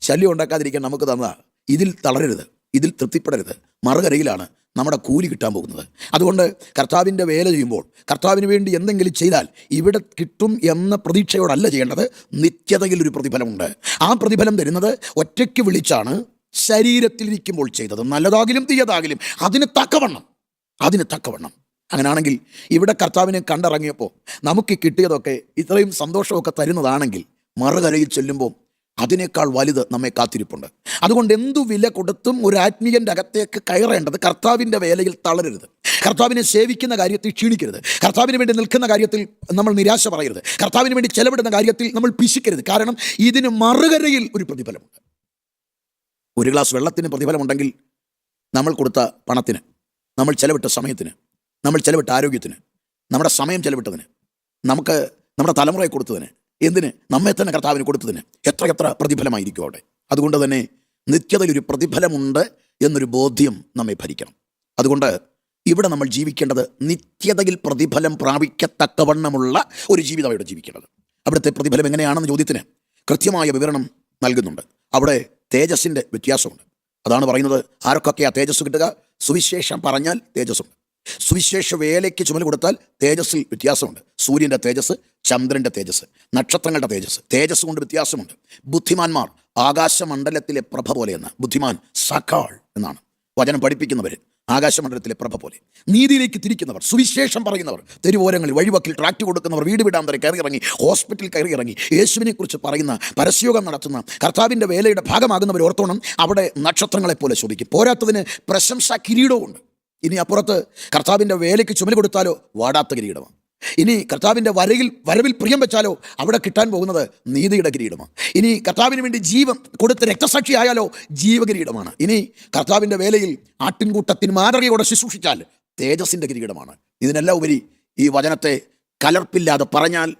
ശല്യം ഉണ്ടാക്കാതിരിക്കാൻ നമുക്ക് തന്നതാണ്. ഇതിൽ തളരരുത്, ഇതിൽ തൃപ്തിപ്പെടരുത്. മറുകരയിലാണ് നമ്മുടെ കൂലി കിട്ടാൻ പോകുന്നത്. അതുകൊണ്ട് കർത്താവിൻ്റെ വേല ചെയ്യുമ്പോൾ, കർത്താവിന് വേണ്ടി എന്തെങ്കിലും ചെയ്താൽ ഇവിടെ കിട്ടും എന്ന പ്രതീക്ഷയോടല്ല ചെയ്യേണ്ടത്. നിത്യതയിൽ ഒരു പ്രതിഫലമുണ്ട്. ആ പ്രതിഫലം തരുന്നത് ഒറ്റയ്ക്ക് വിളിച്ചാണ്, ശരീരത്തിലിരിക്കുമ്പോൾ ചെയ്തത്, നല്ലതാകിലും തീയതാകിലും അതിന് തക്കവണ്ണം. അങ്ങനെയാണെങ്കിൽ ഇവിടെ കർത്താവിനെ കണ്ടിറങ്ങിയപ്പോൾ നമുക്ക് കിട്ടിയതൊക്കെ ഇത്രയും സന്തോഷമൊക്കെ തരുന്നതാണെങ്കിൽ മറുകരയിൽ ചെല്ലുമ്പോൾ അതിനേക്കാൾ വലുത് നമ്മെ കാത്തിരിപ്പുണ്ട്. അതുകൊണ്ട് എന്തു വില കൊടുത്തും ഒരു ആത്മീയൻ്റെ അകത്തേക്ക് കയറേണ്ടത് കർത്താവിൻ്റെ വേലയിൽ തളരരുത്. കർത്താവിനെ സേവിക്കുന്ന കാര്യത്തിൽ ക്ഷീണിക്കരുത്. കർത്താവിന് വേണ്ടി നിൽക്കുന്ന കാര്യത്തിൽ നമ്മൾ നിരാശ പറയരുത്. കർത്താവിന് വേണ്ടി ചെലവിടുന്ന കാര്യത്തിൽ നമ്മൾ പിശിക്കരുത്. കാരണം ഇതിന് മറുകരയിൽ ഒരു പ്രതിഫലമുണ്ട്. ഒരു ഗ്ലാസ് വെള്ളത്തിന് പ്രതിഫലമുണ്ടെങ്കിൽ നമ്മൾ കൊടുത്ത പണത്തിന്, നമ്മൾ ചെലവിട്ട സമയത്തിന്, നമ്മൾ ചെലവിട്ട ആരോഗ്യത്തിന്, നമ്മുടെ സമയം ചെലവിട്ടതിന്, നമുക്ക് നമ്മുടെ തലമുറയെ കൊടുത്തതിന്, എന്തിന് നമ്മെ തന്നെ കർത്താവിന് കൊടുത്തതിന് എത്ര പ്രതിഫലമായിരിക്കും അവിടെ. അതുകൊണ്ട് തന്നെ നിത്യതയിലൊരു പ്രതിഫലമുണ്ട് എന്നൊരു ബോധ്യം നമ്മെ ഭരിക്കണം. അതുകൊണ്ട് ഇവിടെ നമ്മൾ ജീവിക്കേണ്ടത് നിത്യതയിൽ പ്രതിഫലം പ്രാപിക്കത്തക്കവണ്ണമുള്ള ഒരു ജീവിതമാണ് ഇവിടെ ജീവിക്കേണ്ടത്. അവിടുത്തെ പ്രതിഫലം എങ്ങനെയാണെന്ന ചോദ്യത്തിന് കൃത്യമായ വിവരണം നൽകുന്നുണ്ട്. അവിടെ തേജസ്സിൻ്റെ വ്യത്യാസമുണ്ട്. അതാണ് പറയുന്നത്, ആർക്കൊക്കെയാ തേജസ് കിട്ടുക? സുവിശേഷം പറഞ്ഞാൽ തേജസ്സുണ്ട്. സുവിശേഷ വേലയ്ക്ക് ചുമൽ കൊടുത്താൽ തേജസ്സിൽ വ്യത്യാസമുണ്ട്. സൂര്യൻ്റെ തേജസ്, ചന്ദ്രൻ്റെ തേജസ്, നക്ഷത്രങ്ങളുടെ തേജസ് കൊണ്ട് വ്യത്യാസമുണ്ട്. ബുദ്ധിമാന്മാർ ആകാശമണ്ഡലത്തിലെ പ്രഭ പോലെയെന്ന്. ബുദ്ധിമാൻ സഖാൾ എന്നാണ് വചനം പഠിപ്പിക്കുന്നവർ. ആകാശമണ്ഡലത്തിലെ പ്രഭ പോലെ. നീതിയിലേക്ക് തിരിക്കുന്നവർ, സുവിശേഷം പറയുന്നവർ, തെരുവോരങ്ങളിൽ വഴിവക്കിൽ ട്രാക്ട് കൊടുക്കുന്നവർ, വീട് വിടാന്തരം കയറി ഇറങ്ങി, ഹോസ്പിറ്റലിൽ കയറി ഇറങ്ങി യേശുവിനെക്കുറിച്ച് പറയുന്ന, പരസ്യോഗം നടത്തുന്ന, കർത്താവിൻ്റെ വേലയുടെ ഭാഗമാകുന്നവർ ഓർത്തോണം, അവിടെ നക്ഷത്രങ്ങളെപ്പോലെ ശോഭിക്കും. പോരാത്തതിന് പ്രശംസാ കിരീടവുമുണ്ട്. ഇനി അപ്പുറത്ത് കർത്താവിൻ്റെ വേലയ്ക്ക് ചുമൽ കൊടുത്താലോ വാടാത്ത കിരീടമാണ്. ഇനി കർത്താവിൻ്റെ വരവിൽ പ്രിയം വെച്ചാലോ അവിടെ കിട്ടാൻ പോകുന്നത് നീതിയുടെ കിരീടമാണ്. ഇനി കർത്താവിന് വേണ്ടി ജീവൻ കൊടുത്ത് രക്തസാക്ഷിയായാലോ ജീവകിരീടമാണ്. ഇനി കർത്താവിൻ്റെ വേലയിൽ ആട്ടിൻകൂട്ടത്തിന് മാതൃകയോടെ ശുശ്രൂഷിച്ചാൽ തേജസ്സിൻ്റെ കിരീടമാണ്. ഇതിനെല്ലാം ഉപരി ഈ വചനത്തെ കലർപ്പില്ലാതെ പറഞ്ഞാൽ,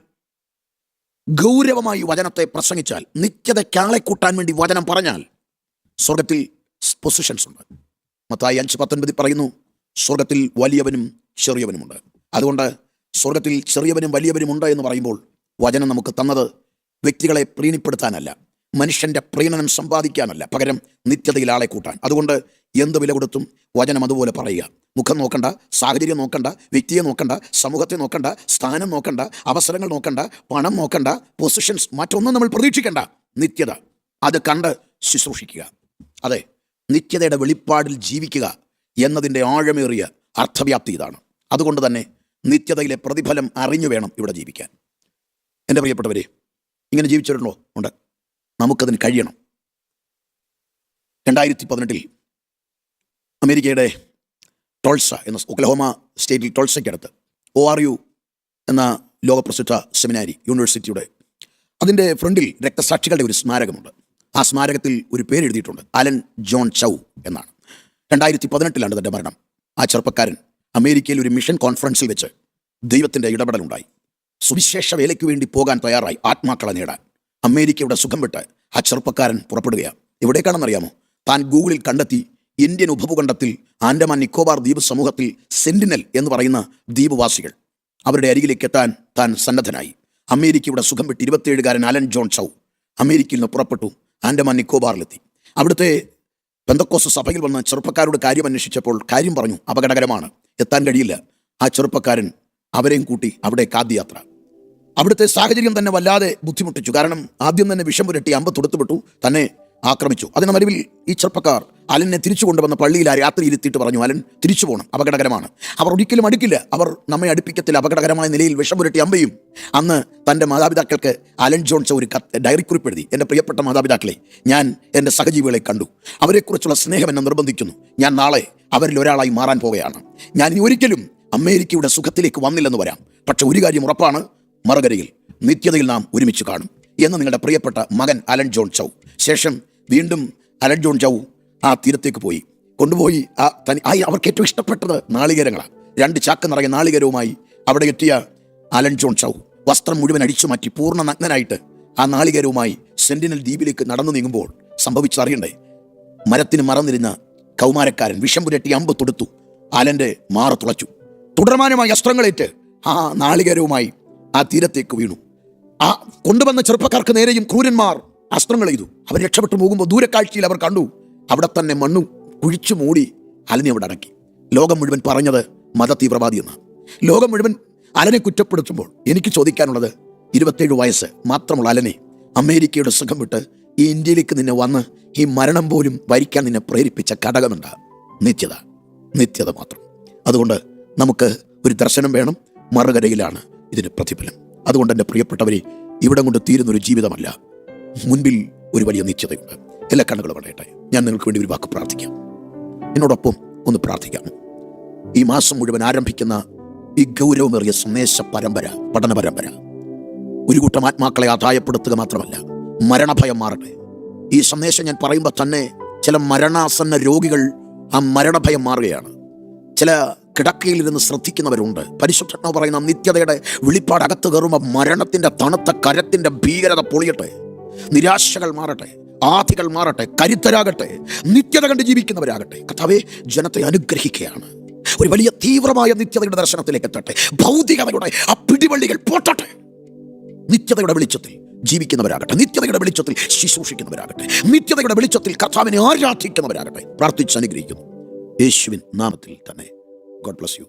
ഗൗരവമായി വചനത്തെ പ്രസംഗിച്ചാൽ, നിത്യതയ്ക്കാളെ കൂട്ടാൻ വേണ്ടി വചനം പറഞ്ഞാൽ സ്വർഗത്തിൽ പൊസിഷൻസ് ഉണ്ട്. മത്തായി 5:19 പറയുന്നു, സ്വർഗത്തിൽ വലിയവനും ചെറിയവനുമുണ്ട്. അതുകൊണ്ട് സ്വർഗത്തിൽ ചെറിയവനും വലിയവനും ഉണ്ട് എന്ന് പറയുമ്പോൾ വചനം നമുക്ക് തന്നത് വ്യക്തികളെ പ്രീണിപ്പെടുത്താനല്ല, മനുഷ്യൻ്റെ പ്രീണനം സമ്പാദിക്കാനല്ല, പകരം നിത്യതയിൽ ആളെ കൂട്ടാൻ. അതുകൊണ്ട് എന്ത് വില കൊടുത്തും വചനം അതുപോലെ പറയുക. മുഖം നോക്കണ്ട, സാഹചര്യം നോക്കണ്ട, വ്യക്തിയെ നോക്കണ്ട, സമൂഹത്തെ നോക്കണ്ട, സ്ഥാനം നോക്കണ്ട, അവസരങ്ങൾ നോക്കണ്ട, പണം നോക്കണ്ട, പൊസിഷൻസ്, മറ്റൊന്നും നമ്മൾ പ്രതീക്ഷിക്കേണ്ട. നിത്യത അത് കണ്ട് ശുശ്രൂഷിക്കുക. അതെ, നിത്യതയുടെ വെളിപ്പാടിൽ ജീവിക്കുക എന്നതിൻ്റെ ആഴമേറിയ അർത്ഥവ്യാപ്തി ഇതാണ്. അതുകൊണ്ട് തന്നെ നിത്യതയിലെ പ്രതിഫലം അറിഞ്ഞു വേണം ഇവിടെ ജീവിക്കാൻ. എൻ്റെ പ്രിയപ്പെട്ടവരെ, ഇങ്ങനെ ജീവിച്ചിട്ടുണ്ടോ? ഉണ്ട്. നമുക്കതിന് കഴിയണം. 2018 അമേരിക്കയുടെ ടോൾസ എന്ന ഒക്ലഹോമ സ്റ്റേറ്റിൽ ടോൾസയ്ക്കടുത്ത് ORU എന്ന ലോകപ്രസിദ്ധ സെമിനാരി യൂണിവേഴ്സിറ്റിയുടെ അതിൻ്റെ ഫ്രണ്ടിൽ രക്തസാക്ഷികളുടെ ഒരു സ്മാരകമുണ്ട്. ആ സ്മാരകത്തിൽ ഒരു പേര് എഴുതിയിട്ടുണ്ട്, അലൻ ജോൺ ചൗ എന്നാണ്. 2018 തൻ്റെ മരണം. ആ ചെറുപ്പക്കാരൻ അമേരിക്കയിൽ ഒരു മിഷൻ കോൺഫറൻസിൽ വെച്ച് ദൈവത്തിൻ്റെ ഇടപെടലുണ്ടായി. സുവിശേഷ വേലയ്ക്ക് വേണ്ടി പോകാൻ തയ്യാറായി ആത്മാക്കളെ നേടാൻ അമേരിക്കയുടെ സുഖം വിട്ട് ആ ചെറുപ്പക്കാരൻ പുറപ്പെടുകയാണ്. എവിടേക്കാണെന്നറിയാമോ? താൻ ഗൂഗിളിൽ കണ്ടെത്തി ഇന്ത്യൻ ഉപഭൂഖണ്ഡത്തിൽ ആൻഡമാൻ നിക്കോബാർ ദ്വീപ് സമൂഹത്തിൽ സെന്റിനൽ എന്ന് പറയുന്ന ദ്വീപവാസികൾ, അവരുടെ അരികിലേക്ക് എത്താൻ താൻ സന്നദ്ധനായി. അമേരിക്കയുടെ സുഖം വിട്ട് 27-കാരൻ അലൻ ജോൺ ചൗ അമേരിക്കയിൽ നിന്ന് പുറപ്പെട്ടു, ആൻഡമാൻ നിക്കോബാറിലെത്തി. അവിടുത്തെ പെന്തക്കോസ്ത് സഭയിൽ വന്ന് ചെറുപ്പക്കാരോട് കാര്യം അന്വേഷിച്ചപ്പോൾ കാര്യം പറഞ്ഞു, അപകടകരമാണ്, എത്താൻ കഴിയില്ല. ആ ചെറുപ്പക്കാരൻ അവരെയും കൂട്ടി അവിടെ കാദ്യയാത്ര. അവിടുത്തെ സാഹചര്യം തന്നെ വല്ലാതെ ബുദ്ധിമുട്ടിച്ചു. കാരണം ആദ്യം തന്നെ വിഷം പുരട്ടി അമ്പ് തൊടുത്തുവിട്ടു, തന്നെ ആക്രമിച്ചു. അതിന് മരുവിൽ ഈ ചെറുപ്പക്കാർ അലനെ തിരിച്ചു കൊണ്ടുവന്ന പള്ളിയിൽ ആ രാത്രി ഇരുത്തിയിട്ട് പറഞ്ഞു, അലൻ തിരിച്ചു പോകണം, അപകടകരമാണ്. അവർ ഒരിക്കലും അടുക്കില്ല, അവർ നമ്മെ അടുപ്പിക്കത്തില്ല, അപകടകരമായ നിലയിൽ വിഷം പുരട്ടി അമ്പയും. അന്ന് തൻ്റെ മാതാപിതാക്കൾക്ക് അലൻ ജോൺസ് ഒരു ഡയറി കുറിപ്പ് എഴുതി, എൻ്റെ പ്രിയപ്പെട്ട മാതാപിതാക്കളെ, ഞാൻ എൻ്റെ സഹജീവികളെ കണ്ടു, അവരെക്കുറിച്ചുള്ള സ്നേഹം എന്നെ നിർബന്ധിക്കുന്നു. ഞാൻ നാളെ അവരിൽ ഒരാളായി മാറാൻ പോവുകയാണ്. ഞാൻ ഇനി ഒരിക്കലും അമേരിക്കയുടെ സുഖത്തിലേക്ക് വന്നില്ലെന്ന് വരാം, പക്ഷെ ഒരു കാര്യം ഉറപ്പാണ്, മറുകരയിൽ നിത്യതയിൽ നാം ഒരുമിച്ച് കാണും എന്ന് നിങ്ങളുടെ പ്രിയപ്പെട്ട മകൻ അലൻ ജോൺ ചൗ. ശേഷം വീണ്ടും അലൻ ജോൺ ചൗ ആ തീരത്തേക്ക് പോയി, കൊണ്ടുപോയി അവർക്ക് ഏറ്റവും ഇഷ്ടപ്പെട്ടത് നാളികേരങ്ങളാണ്. 2 ചാക്ക് നിറയെ നാളികേരവുമായി അവിടെ എത്തിയ അലൻ ജോൺ ചൗ വസ്ത്രം മുഴുവൻ അടിച്ചു മാറ്റി പൂർണ്ണ നഗ്നനായിട്ട് ആ നാളികേരവുമായി സെന്റിനൽ ദ്വീപിലേക്ക് നടന്നു നീങ്ങുമ്പോൾ സംഭവിച്ചറിയണ്ടേ, മരത്തിന് മറന്നിരുന്ന കൗമാരക്കാരൻ വിഷം പുരട്ടി അമ്പ് തൊടുത്തു, അലൻ്റെ മാറ് തുളച്ചു. തുടർമാനമായി അസ്ത്രങ്ങളേറ്റ് ആ നാളികേരവുമായി ആ തീരത്തേക്ക് വീണു. ആ കൊണ്ടുവന്ന ചെറുപ്പക്കാർക്ക് നേരെയും ക്രൂരന്മാർ അസ്ത്രങ്ങൾ ചെയ്തു. അവർ രക്ഷപ്പെട്ടു പോകുമ്പോൾ ദൂരക്കാഴ്ചയിൽ അവർ കണ്ടു, അവിടെ തന്നെ മണ്ണു കുഴിച്ചു മൂടി അലനെ അവിടെ അടക്കി. ലോകം മുഴുവൻ പറഞ്ഞത് മത തീവ്രവാദി എന്നാണ്. ലോകം മുഴുവൻ അലനെ കുറ്റപ്പെടുത്തുമ്പോൾ എനിക്ക് ചോദിക്കാനുള്ളത്, 27 വയസ്സ് മാത്രമുള്ള അലനെ അമേരിക്കയുടെ സുഖം വിട്ട് ഈ ഇന്ത്യയിലേക്ക് നിന്നെ വന്ന് ഈ മരണം പോലും വരിക്കാൻ നിന്നെ പ്രേരിപ്പിച്ച ഘടകമുണ്ട്, നിത്യത മാത്രം. അതുകൊണ്ട് നമുക്ക് ഒരു ദർശനം വേണം, മറുകരയിലാണ് ഇതിന് പ്രതിഫലം. അതുകൊണ്ട് എൻ്റെ പ്രിയപ്പെട്ടവരെ, ഇവിടെ കൊണ്ട് തീരുന്നൊരു ജീവിതമല്ല, മുൻപിൽ ഒരു വലിയ നിശ്ചയതയുണ്ട്. എല്ലാ കണ്ണുകളും അടയട്ടെ. ഞാൻ നിങ്ങൾക്ക് വേണ്ടി ഒരു വാക്ക് പ്രാർത്ഥിക്കാം. എന്നോടൊപ്പം ഒന്ന് പ്രാർത്ഥിക്കാം. ഈ മാസം മുഴുവൻ ആരംഭിക്കുന്ന ഈ ഗൗരവമേറിയ സന്ദേശ പരമ്പര, പഠന പരമ്പര, ഒരു കൂട്ടം ആത്മാക്കളെ ആദായപ്പെടുത്തുക മാത്രമല്ല, മരണഭയം മാറട്ടെ. ഈ സന്ദേശം ഞാൻ പറയുമ്പോൾ തന്നെ ചില മരണാസന്ന രോഗികൾ ആ മരണഭയം മാറുകയാണ്. ചില കിടക്കയിലിരുന്ന് ശ്രദ്ധിക്കുന്നവരുണ്ട്. പരിശുദ്ധാത്മാവ് പറയുന്ന നിത്യതയുടെ വെളിപ്പാട് അകത്ത് കയറുമ്പോൾ മരണത്തിൻ്റെ തണുത്ത കരത്തിൻ്റെ ഭീകരത പൊളിയട്ടെ, നിരാശകൾ മാറട്ടെ, ആധികൾ മാറട്ടെ, കരുത്തരാകട്ടെ, നിത്യത കണ്ട് ജീവിക്കുന്നവരാകട്ടെ. കർത്താവേ, ജനത്തെ അനുഗ്രഹിക്കുകയാണ്. ഒരു വലിയ തീവ്രമായ നിത്യതയുടെ ദർശനത്തിലേക്ക് എത്തട്ടെ. ഭൗതികതയുടെ ആ പിടിവള്ളികൾ പൊട്ടട്ടെ. നിത്യതയുടെ വെളിച്ചത്തിൽ ജീവിക്കുന്നവരാകട്ടെ, നിത്യതയുടെ വെളിച്ചത്തിൽ ശുശ്രൂഷിക്കുന്നവരാകട്ടെ, നിത്യതയുടെ വെളിച്ചത്തിൽ കർത്താവിനെ ആരാധിക്കുന്നവരാകട്ടെ. പ്രാർത്ഥിച്ച് അനുഗ്രഹിക്കുന്നു യേശുവിൻ നാമത്തിൽ തന്നെ. God bless you.